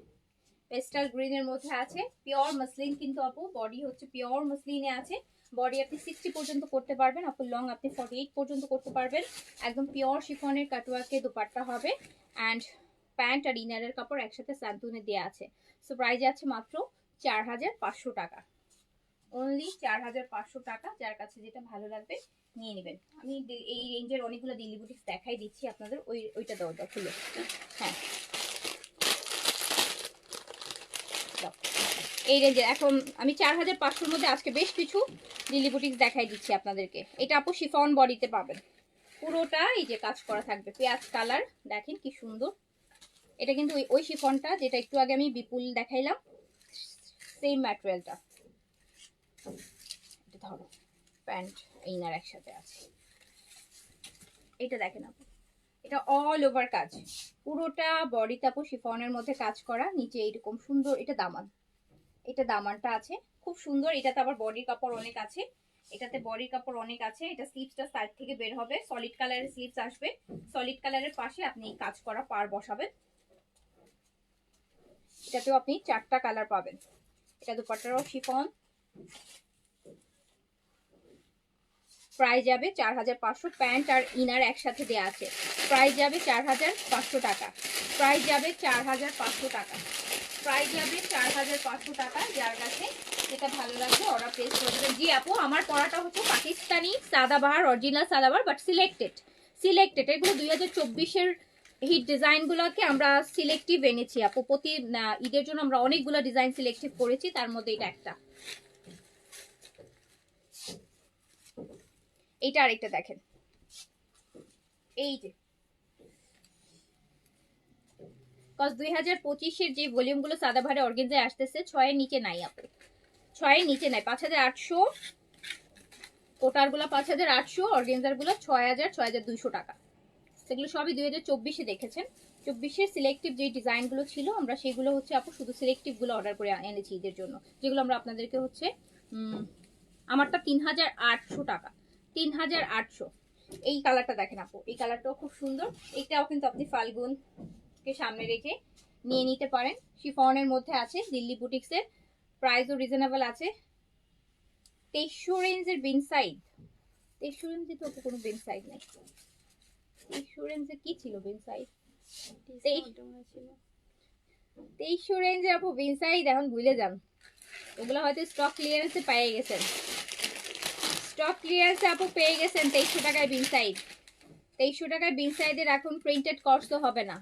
পেস্টাল গ্রিনের মধ্যে আছে, পিওর মসলিন কিন্তু আপু। বডি হচ্ছে পিওর মসলিনে আছে, বডি আপনি 60 পর্যন্ত করতে পারবেন আপু, লং আপনি 48 পর্যন্ত করতে পারবেন। একদম পিওর শিফনের কাটওয়ার্কে দোপাট্টা হবে, অ্যান্ড প্যান্ট আর ইনারের কাপড় একসাথে স্যান্টুনে দেওয়া আছে। সো প্রাইস আছে মাত্র 4500 টাকা। অনলি 4500 টাকা। যার কাছে যেটা ভালো লাগবে নিয়ে নেবেন। আমি এই রেঞ্জের অনেকগুলো দিল্লি বুটিক্স দেখাই দিচ্ছি আপনাদের, ওইটা দেওয়া খুলে। হ্যাঁ, এই রেঞ্জের এখন আমি 4500-এর মধ্যে আজকে বেশ কিছু দিল্লি বুটিক্স দেখাই দিচ্ছি আপনাদেরকে। এটা আপু শিফন বডিতে পাবেন, পুরোটা এই যে কাজ করা থাকবে, পেঁয়াজ কালার, দেখেন কি সুন্দর। এটা কিন্তু ওই শিফনটা যেটা একটু আগে আমি বিপুল দেখাইলাম, সেম ম্যাটেরিয়ালটা। এটা ধরো, প্যান্ট ইনার একসাথে আছে। এটা দেখেন আপু, এটা অল ওভার কাজ, পুরোটা বডিতে আপু শিফনের মধ্যে কাজ করা, নিচে এরকম সুন্দর। এটা দামান, এটা দামানটা আছে খুব সুন্দর। এটাতে আবার বডির কাপড় অনেক আছে, এটাতে বডির কাপড় অনেক আছে। এটা স্লিভসটা সাইড থেকে বের হবে, সলিড কালারের স্লিভস আসবে, সলিড কালারের পাশে আপনি কাজ করা পার বসাবেন। এটাতেও আপনি 4টা কালার পাবেন। এটা দুপাট্টারও শিফন। প্রাইস যাবে 4500, প্যান্ট আর ইনার একসাথে দেওয়া আছে। প্রাইস যাবে 4500 টাকা। প্রাইস যাবে 4500 টাকা। প্রাইস যাবে 4500 টাকা। যার কাছে যেটা ভালো লাগবে অর্ডার প্লেস করে দেবেন। জি আপু, আমার পড়াটা হচ্ছে Pakistani Sadabahar, original Sadabahar, but selected এগুলো 2024-এর হিট ডিজাইনগুলোকে আমরা সিলেক্টিভ এনেছি আপু। প্রতি ঈদের জন্য আমরা অনেকগুলো ডিজাইন সিলেক্টিভ করেছি, তার মধ্যে এটা একটা। এইটা আরেকটা দেখেন, এই যে 2025-এর যে ভলিউমগুলো সাদাবাহারে অর্গানজায় আসতেছে 6-এর নিচে নাই আপু, 6-এর নিচে নাই। 5800 কোটারগুলো 5800, অর্গানজারগুলো 6000, 6200 টাকা। সেগুলো সবই 2024-এ দেখেছেন। 24-এর সিলেক্টিভ যে ডিজাইনগুলো ছিল আমরা সেগুলো হচ্ছে আপু শুধু সিলেক্টিভগুলো অর্ডার করে এনেছি ঈদের জন্য, যেগুলো আমরা আপনাদেরকে হচ্ছে আমারটা 3800 টাকা, 3800। এই কালারটা দেখেন আপু, এই কালারটাও খুব সুন্দর। এইটাও কিন্তু আপনি ফাল্গুনকে সামনে রেখে নিয়ে নিতে পারেন। শিফনের মধ্যে আছে, দিল্লি বুটিক্সের, প্রাইসও রিজনেবল আছে। 2300 রেঞ্জের বিন সাইড, 2300 রেঞ্জে তো কোনো বিন সাইড নেই। 2300 রেঞ্জে কি ছিল বিন সাইড? 2300 রেঞ্জে আপু বিন সাইড এখন ভুলে যান, ওগুলো হয়তো স্টক ক্লিয়ারেন্সে পেয়ে গেছেন। স্টক ক্লিয়ারেন্সে আপু পেয়ে গেছেন 2300 টাকায় বিন সাইড। 2300 টাকায় বিন সাইডের এখন প্রিন্টেড কস্টও হবে না।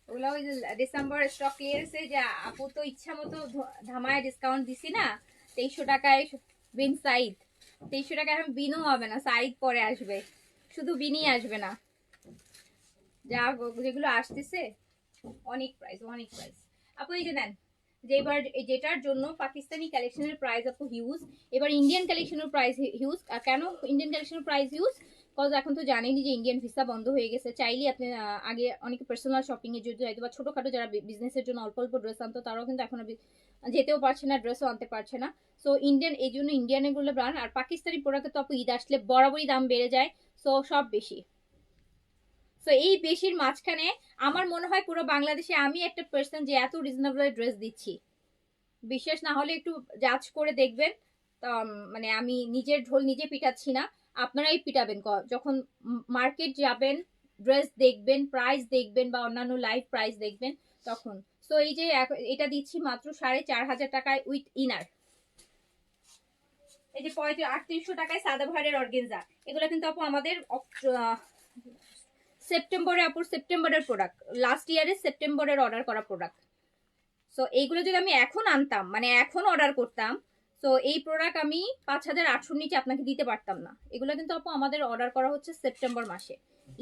ওগুলো ওই যে ডিসেম্বর স্টক ক্লিয়ারেন্সে যে আপু তো ইচ্ছা মতো ধামায় ডিসকাউন্ট দিছি না, 2300 টাকায় বিন সাইড। 2300 টাকায় এখন বিনও হবে না, সাইড পরে আসবে, শুধু বিনই আসবে না। যা যেগুলো আসতেছে অনেক প্রাইস, অনেক প্রাইস আপু। এই যে নেন, যে এবার যেটার জন্য পাকিস্তানি কালেকশনের প্রাইস আপু হিউজ, এবার ইন্ডিয়ান কালেকশনের প্রাইস হিউজ। কেন ইন্ডিয়ান কালেকশনের প্রাইস হিউজ? কজ এখন তো জানেনই যে ইন্ডিয়ান ভিসা বন্ধ হয়ে গেছে। চাইলে আপনি আগে অনেকে পার্সোনাল শপিং এর জন্য যাইতো, বা ছোটখাটো যারা বিজনেসের জন্য অল্প অল্প ড্রেস আনতো তারাও কিন্তু এখন যেতেও পারছে না, ড্রেসও আনতে পারছে না। সো ইন্ডিয়ান, এই জন্য ইন্ডিয়ানের গুলো ব্র্যান্ড। আর পাকিস্তানি প্রোডাক্টে তো আপু ঈদ আসলে বরাবরই দাম বেড়ে যায়, সো সব বেশি। সো এই বেশির মাঝখানে আমার মনে হয় পুরো বাংলাদেশে আমি একটা পার্সন যে এত রিজনেবল ড্রেস দিচ্ছি। বিশ্বাস না হলে একটু জাজ করে দেখবেন। মানে আমি নিজের ঢোল নিজে পিটাচ্ছি না, আপনারাই পিটাবেন যখন মার্কেট যাবেন, ড্রেস দেখবেন, প্রাইস দেখবেন, বা অন্যান্য লাইভ প্রাইস দেখবেন তখন। সো এই যে এটা দিচ্ছি মাত্র 4500 টাকায় উইথ ইনার। এই যে 3800 টাকায় সাদাবাহারের অর্গেনজা, এগুলো কিন্তু আপু আমাদের সেপ্টেম্বরে আপুর সেপ্টেম্বরের প্রোডাক্ট, লাস্ট ইয়ারের সেপ্টেম্বরের অর্ডার করা প্রোডাক্ট। সো এইগুলো যদি আমি এখন আনতাম, মানে এখন অর্ডার করতাম, তো এই প্রোডাক্ট আমি 5800 নিচে আপনাকে দিতে পারতাম না। এগুলো কিন্তু আপু আমাদের অর্ডার করা হচ্ছে সেপ্টেম্বর মাসে,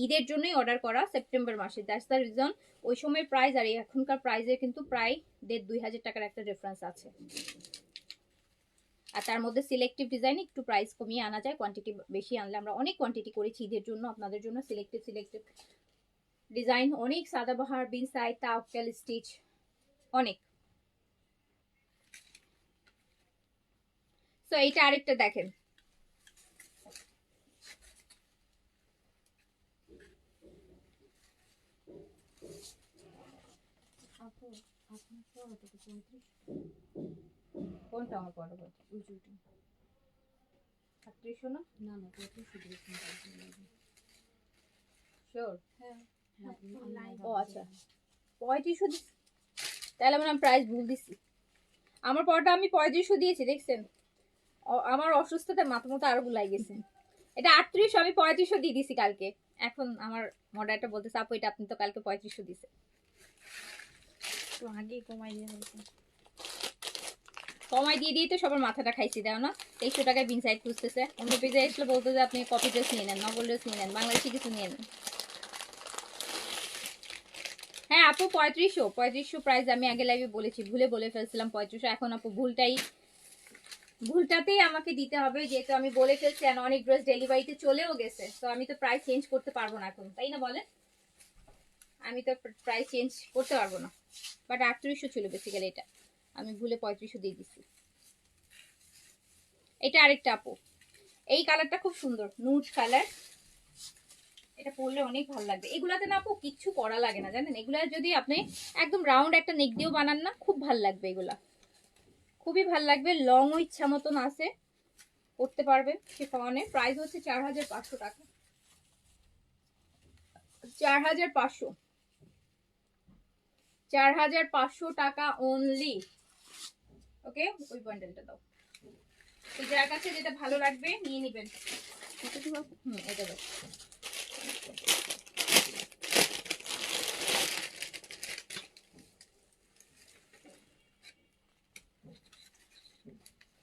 ঈদের জন্যই অর্ডার করা সেপ্টেম্বর মাসে। That's the reason. ওই সময়ের প্রাইস আর এখনকার প্রাইসে কিন্তু প্রায় 1500 টাকার একটা ডিফারেন্স আছে। আর তার মধ্যে সিলেক্টিভ ডিজাইন একটু প্রাইস কমিয়ে আনা যায়, কোয়ান্টিটি বেশি আনলে। আমরা অনেক কোয়ান্টিটি করেছি ঈদের জন্য, আপনাদের জন্য সিলেক্টিভ ডিজাইন অনেক, সাদাবাহার, বিন সাইড, তাওয়াক্কেল স্টিচ অনেক। তো এইটা আরেকটা দেখেন, কোনটা আমার বড় কথা? 3800 না? না না 3500 দিয়েছেন। শিওর? হ্যাঁ ও আচ্ছা, 3500। তাহলে মানে আমি প্রাইস ভুল দিছি। আমার পরটা আমি 3500 দিয়েছি, দেখছেন? আমার অসুস্থতা মাথা মতো আরো গুলাই গেছে। এটা 3800, আমি 3500 দিয়ে দিছি কালকে। এখন আমার মডারেটর বলতেছে আপু এটা আপনি তো কালকে 3500 দিছে। তো আগেই কমাই দিয়ে হয়েছে। কমাই দিয়ে দিয়ে তো সবার মাথাটা খাইছি, দাও না? 2300 টাকায় বিন সাইড খুঁজতেছে, অন্য পেজে আসলে বলতো যে আপনি কপি ড্রেস নিয়ে নেন, নকল ড্রেস নিয়ে নেন, বাংলাদেশি কিছু নিয়ে নেন। হ্যাঁ আপু 3500 প্রাইস আমি আগে লাইভে বলেছি, ভুলে বলে ফেলছিলাম 3500। এখন আপু ভুলটাতেই আমাকে দিতে হবে, যেহেতু আমি বলে ফেলছি। আর অনেক ড্রেস ডেলিভারিতে চলেও গেছে, তো আমি তো প্রাইস চেঞ্জ করতে পারবো না এখন, তাই না বলেন? আমি তো প্রাইস চেঞ্জ করতে পারবো না। বাট 3800 ছিল বেসিক্যালি, এটা আমি ভুলে 3500 দিয়ে দিচ্ছি। এটা আরেকটা আপু, এই কালারটা খুব সুন্দর, নুড কালার। এটা পরলে অনেক ভালো লাগবে। এগুলাতে না আপু কিচ্ছু করা লাগে না, জানেন? এগুলা যদি আপনি একদম রাউন্ড একটা নেক দিয়েও বানান না, খুব ভালো লাগবে। এগুলা খুবই ভালো লাগবে, লংও ইচ্ছা মতন আছে, করতে পারবেন। শিফনের প্রাইস হচ্ছে 4500 টাকা, 4500 4500 টাকা অনলি। ওকে, ওই বান্ডেলটা দাও, যার কাছে যেটা ভালো লাগবে নিয়ে নেবেন। এটা দাও।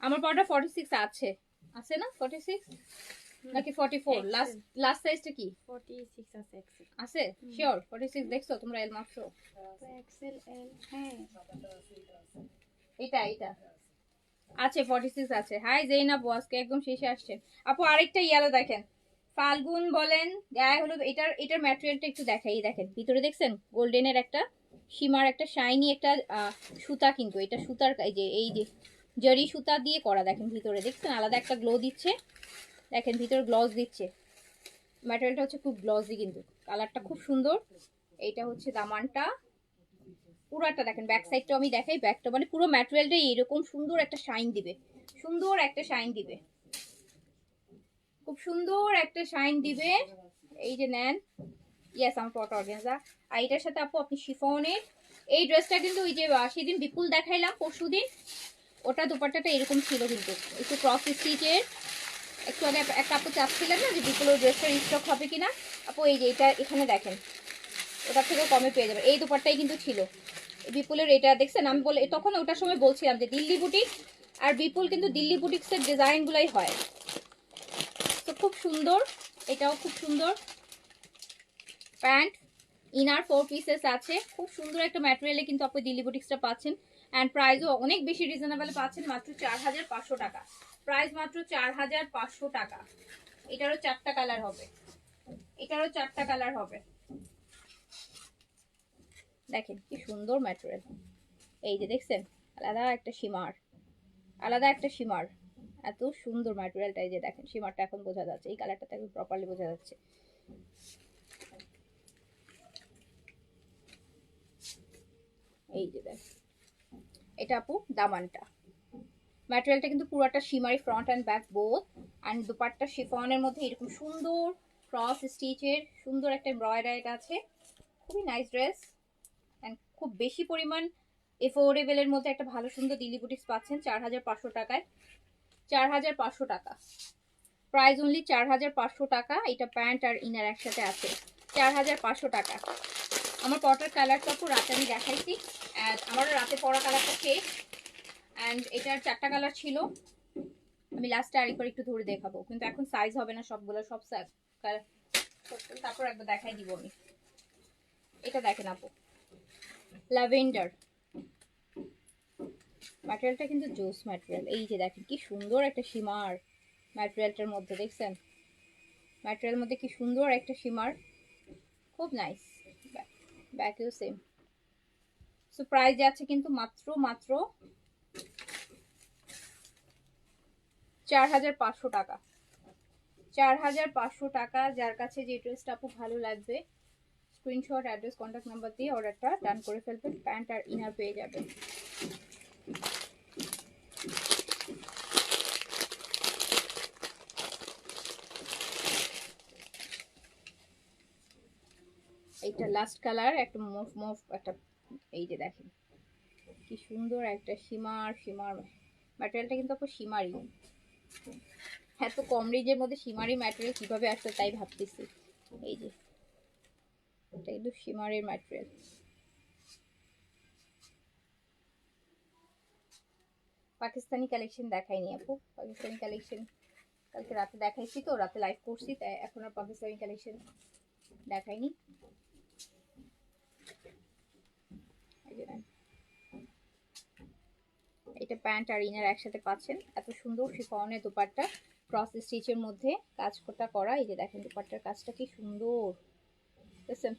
আমার পরাটা 46 আছে, আছে না 46 নাকি 44? লাস্ট লাস্ট সাইজটা কি 46 আছে এক্সেল। আছে? শিওর 46 দেখছো তোমরা? এল মাপছো? তো এক্সেল এল হ্যাঁ এটা এটা আছে 46 আছে। হাই জেইনা আজকে একদম শেষে আসছেন আপু। আরেকটা ইয়ালো দেখেন, ফাল্গুন বলেন গায়ে হলুদ, এটার ম্যাটেরিয়ালটা একটু দেখাই। দেখেন ভিতরে দেখছেন গোল্ডেনের একটা সীমার একটা শাইনি একটা সুতা, কিন্তু এটা সুতার এই যে জরি সুতা দিয়ে করা। দেখেন ভিতরে দেখছেন আলাদা একটা গ্লো দিচ্ছে, দেখেন ভিতরে গ্লস দিচ্ছে। ম্যাটেরিয়ালটা হচ্ছে খুব গ্লসি, কিন্তু কালারটা খুব সুন্দর। এইটা হচ্ছে দামানটা পুরোটা দেখেন, ব্যাক সাইডটা আমি দেখাই। ব্যাকটা মানে পুরো ম্যাটেরিয়ালটাই এরকম সুন্দর একটা শাইন দিবে, সুন্দর একটা শাইন দিবে, খুব সুন্দর একটা শাইন দিবে। এই যে নেন, ইয়েস আমার পট অর্গানজা। আর এটার সাথে আপু আপনি শিফনের এই ড্রেসটা কিন্তু ওই যে সেদিন বিপুল দেখাইলাম পরশুদিন, ওটা দুপাট্টাটা এরকম ছিল, কিন্তু একটু ক্রস স্টিচের। একটু আগে একটা আপু চাচ্ছিলেন না যে বিপুলের ড্রেসটা স্টক হবে কিনা, আপু এই যে এটা এখানে দেখেন ওটার থেকে কমে পেয়ে যাবে। এই দুপাট্টাই কিন্তু ছিল বিপুলের, এটা দেখছেন। আমি বলে তখন ওটার সময় বলছিলাম যে দিল্লি বুটিক আর বিপুল কিন্তু দিল্লি বুটিক্সের ডিজাইনগুলাই হয়। তো খুব সুন্দর, এটাও খুব সুন্দর। প্যান্ট ইনার 4 পিসেস আছে, খুব সুন্দর একটা ম্যাটেরিয়ালে কিন্তু আপনি দিল্লি বুটিক্সটা পাচ্ছেন। অ্যান্ড প্রাইসও অনেক বেশি রিজনেবল পাচ্ছেন, মাত্র 4500 টাকা। প্রাইস মাত্র 4500 টাকা। এটারও 4টা কালার হবে, এটারও 4টা কালার হবে। দেখেন কি সুন্দর ম্যাটেরিয়াল, এই যে দেখছেন আলাদা একটা সীমার, আলাদা একটা সীমার, এত সুন্দর ম্যাটেরিয়ালটা। এই যে দেখেন সীমারটা এখন বোঝা যাচ্ছে, এই কালারটা এখন প্রপারলি বোঝা যাচ্ছে। এই যে দেখ, এটা আপু দামানটা। ম্যাটেরিয়ালটা কিন্তু পুরোটা shimmery, front and back both. And dupatta শিফনের মধ্যে এরকম সুন্দর ক্রস স্টিচের সুন্দর একটা এমব্রয়ডারি আছে। খুবই নাইস ড্রেস অ্যান্ড খুব বেশি পরিমাণ এফোর্ডেবলের মধ্যে একটা ভালো সুন্দর দিল্লি বুটিক্স পাচ্ছেন 4500 টাকায়। 4500 টাকা প্রাইস, অনলি 4500 টাকা। এটা প্যান্ট আর ইনার একসাথে আছে, 4500 টাকা। আমার পরাটার কালারটা আপু রাতে আমি দেখাইছি, আমারও রাতে পরা কালারটা শেষ। অ্যান্ড এটার 4টা কালার ছিল, আমি লাস্টে আরেকবার একটু ধরে দেখাবো, কিন্তু এখন সাইজ হবে না সবগুলো, সব তারপর একবার দেখাই দিব আমি। এটা দেখেন আপু ল্যাভেন্ডার, ম্যাটেরিয়ালটা কিন্তু জোস ম্যাটেরিয়াল। এই যে দেখেন কি সুন্দর একটা সীমার ম্যাটেরিয়ালটার মধ্যে, দেখছেন ম্যাটেরিয়াল মধ্যে কি সুন্দর একটা সীমার, খুব নাইস। ব্যাকেও সেম। সো প্রাইস যাচ্ছে কিন্তু মাত্র 4500 টাকা। 4500 টাকা। যার কাছে যে ড্রেসটা আপু ভালো লাগবে স্ক্রিনশট, অ্যাড্রেস, কন্ট্যাক্ট নাম্বার দিয়ে অর্ডারটা ডান করে ফেলবেন। প্যান্ট আর ইনার পেয়ে যাবেন। এইটা লাস্ট কালার, একটা মুভ মুভ একটা, এই যে দেখেন কি সুন্দর একটা সীমার ম্যাটেরিয়ালটা কিন্তু আপু সীমারি। এত কম রেঞ্জের মধ্যে সীমারি ম্যাটেরিয়াল কিভাবে আসছে তাই ভাবতেছি। এই যে এটা কিন্তু সীমারের ম্যাটেরিয়াল। পাকিস্তানি কালেকশন দেখাইনি আপু, পাকিস্তানি কালেকশন কালকে রাতে দেখাইছি, তো রাতে লাইভ করছি, তাই এখন আর পাকিস্তানি কালেকশন দেখাইনি। এটা প্যান্ট আর ইনার একসাথে পাচ্ছেন, এত সুন্দর শিফনের দোপাট্টা ক্রস স্টিচের মধ্যে কাজটা করা। এই যে দেখেন দোপাট্টার কাজটা কি সুন্দর।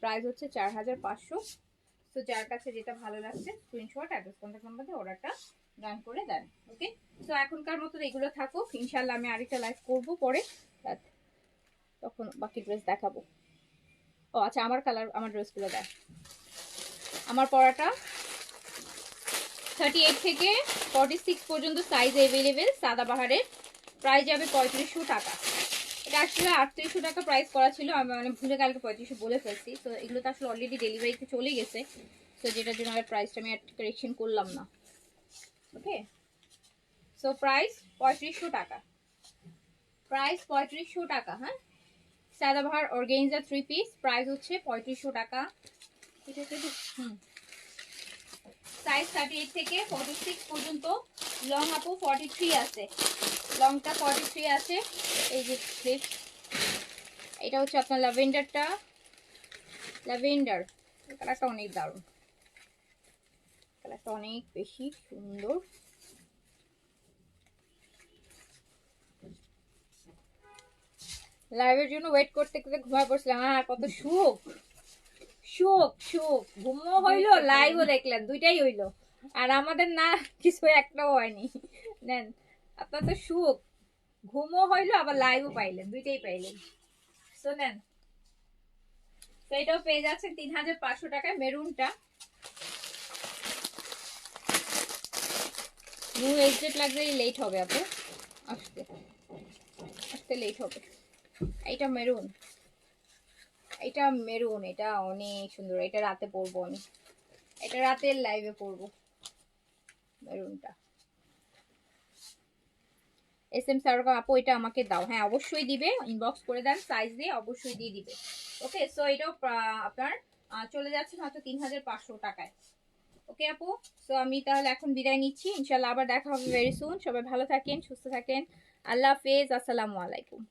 প্রাইস হচ্ছে 4500। তো যার কাছে যেটা ভালো লাগছে স্ক্রিনশট, অ্যাড্রেস, কন্ট্যাক্ট নাম্বার দিয়ে অর্ডারটা ডান করে দেন। ওকে, তো এখনকার মতো এগুলো থাকুক, ইনশাল্লাহ আমি আরেকটা লাইভ করবো পরে, তখন বাকি ড্রেস দেখাবো। ও আচ্ছা, আমার কালার, আমার ড্রেসগুলো দেখ। আমার পরাটা 38 থেকে 46 পর্যন্ত সাইজ অ্যাভেলেবেল, সাদাবাহারের। প্রাইস যাবে 3500 টাকা। এটা আসলে 3800 টাকা প্রাইস করা ছিল, আমি মানে ভুলে কালকে 3500 বলে ফেলছি। তো এগুলো তো আসলে অলরেডি ডেলিভারিতে চলে গেছে, তো যেটার জন্য আর প্রাইসটা আমি কারেকশন করলাম না। ওকে, সো প্রাইস 3500 টাকা, প্রাইস 3500 টাকা। হ্যাঁ, সাদাবাহার অর্গানজা 3 পিস, প্রাইস হচ্ছে 3500 টাকা। ঠিক আছে, সাইজ 38 থেকে 46 পর্যন্ত লং আপু 43 আছে, লংটা 43 আছে। এই যে please, এটা হচ্ছে আপনার ল্যাভেন্ডারটা, ল্যাভেন্ডার কালারটা অনেক দারুণ, কালারটা অনেক বেশি সুন্দর। লাইভের জন্য ওয়েট করতে করতে ঘুমায় পড়ছিলাম। কত সুখ সুখ সুখ, ঘুমও হইলো লাইভও দেখলেন, দুইটাই হইলো। আর আমাদের না কিছু একটাও হয়নি। নেন আপনার তো সুখ, ঘুমও হইলো আবার লাইভও পাইলেন, দুইটাই পাইলেন। তো নেন, তো এটাও পেয়ে যাচ্ছে 3500 টাকায়, মেরুনটা। নিউ এস্টেট লাক্সারি লেট হবে আপু, আসতে আসতে লেট হবে। এইটা মেরুন, এটা মেরুন, এটা অনেক সুন্দর, এটা রাতে পরবো আমি, এটা রাতের লাইভে পরবো মেরুনটা। এস এম সারকা আপু এটা আমাকে দাও, হ্যাঁ অবশ্যই দিবে, ইনবক্স করে দেন, সাইজ দিয়ে অবশ্যই দিয়ে দিবে। ওকে, সো এটাও আপনার চলে যাচ্ছে মাত্র 3500 টাকায়। ওকে আপু, সো আমি তাহলে এখন বিদায় নিচ্ছি, ইনশাল্লাহ আবার দেখা হবে ভেরি সুন। সবাই ভালো থাকেন, সুস্থ থাকেন, আল্লাহ হাফেজ, আসসালামু আলাইকুম।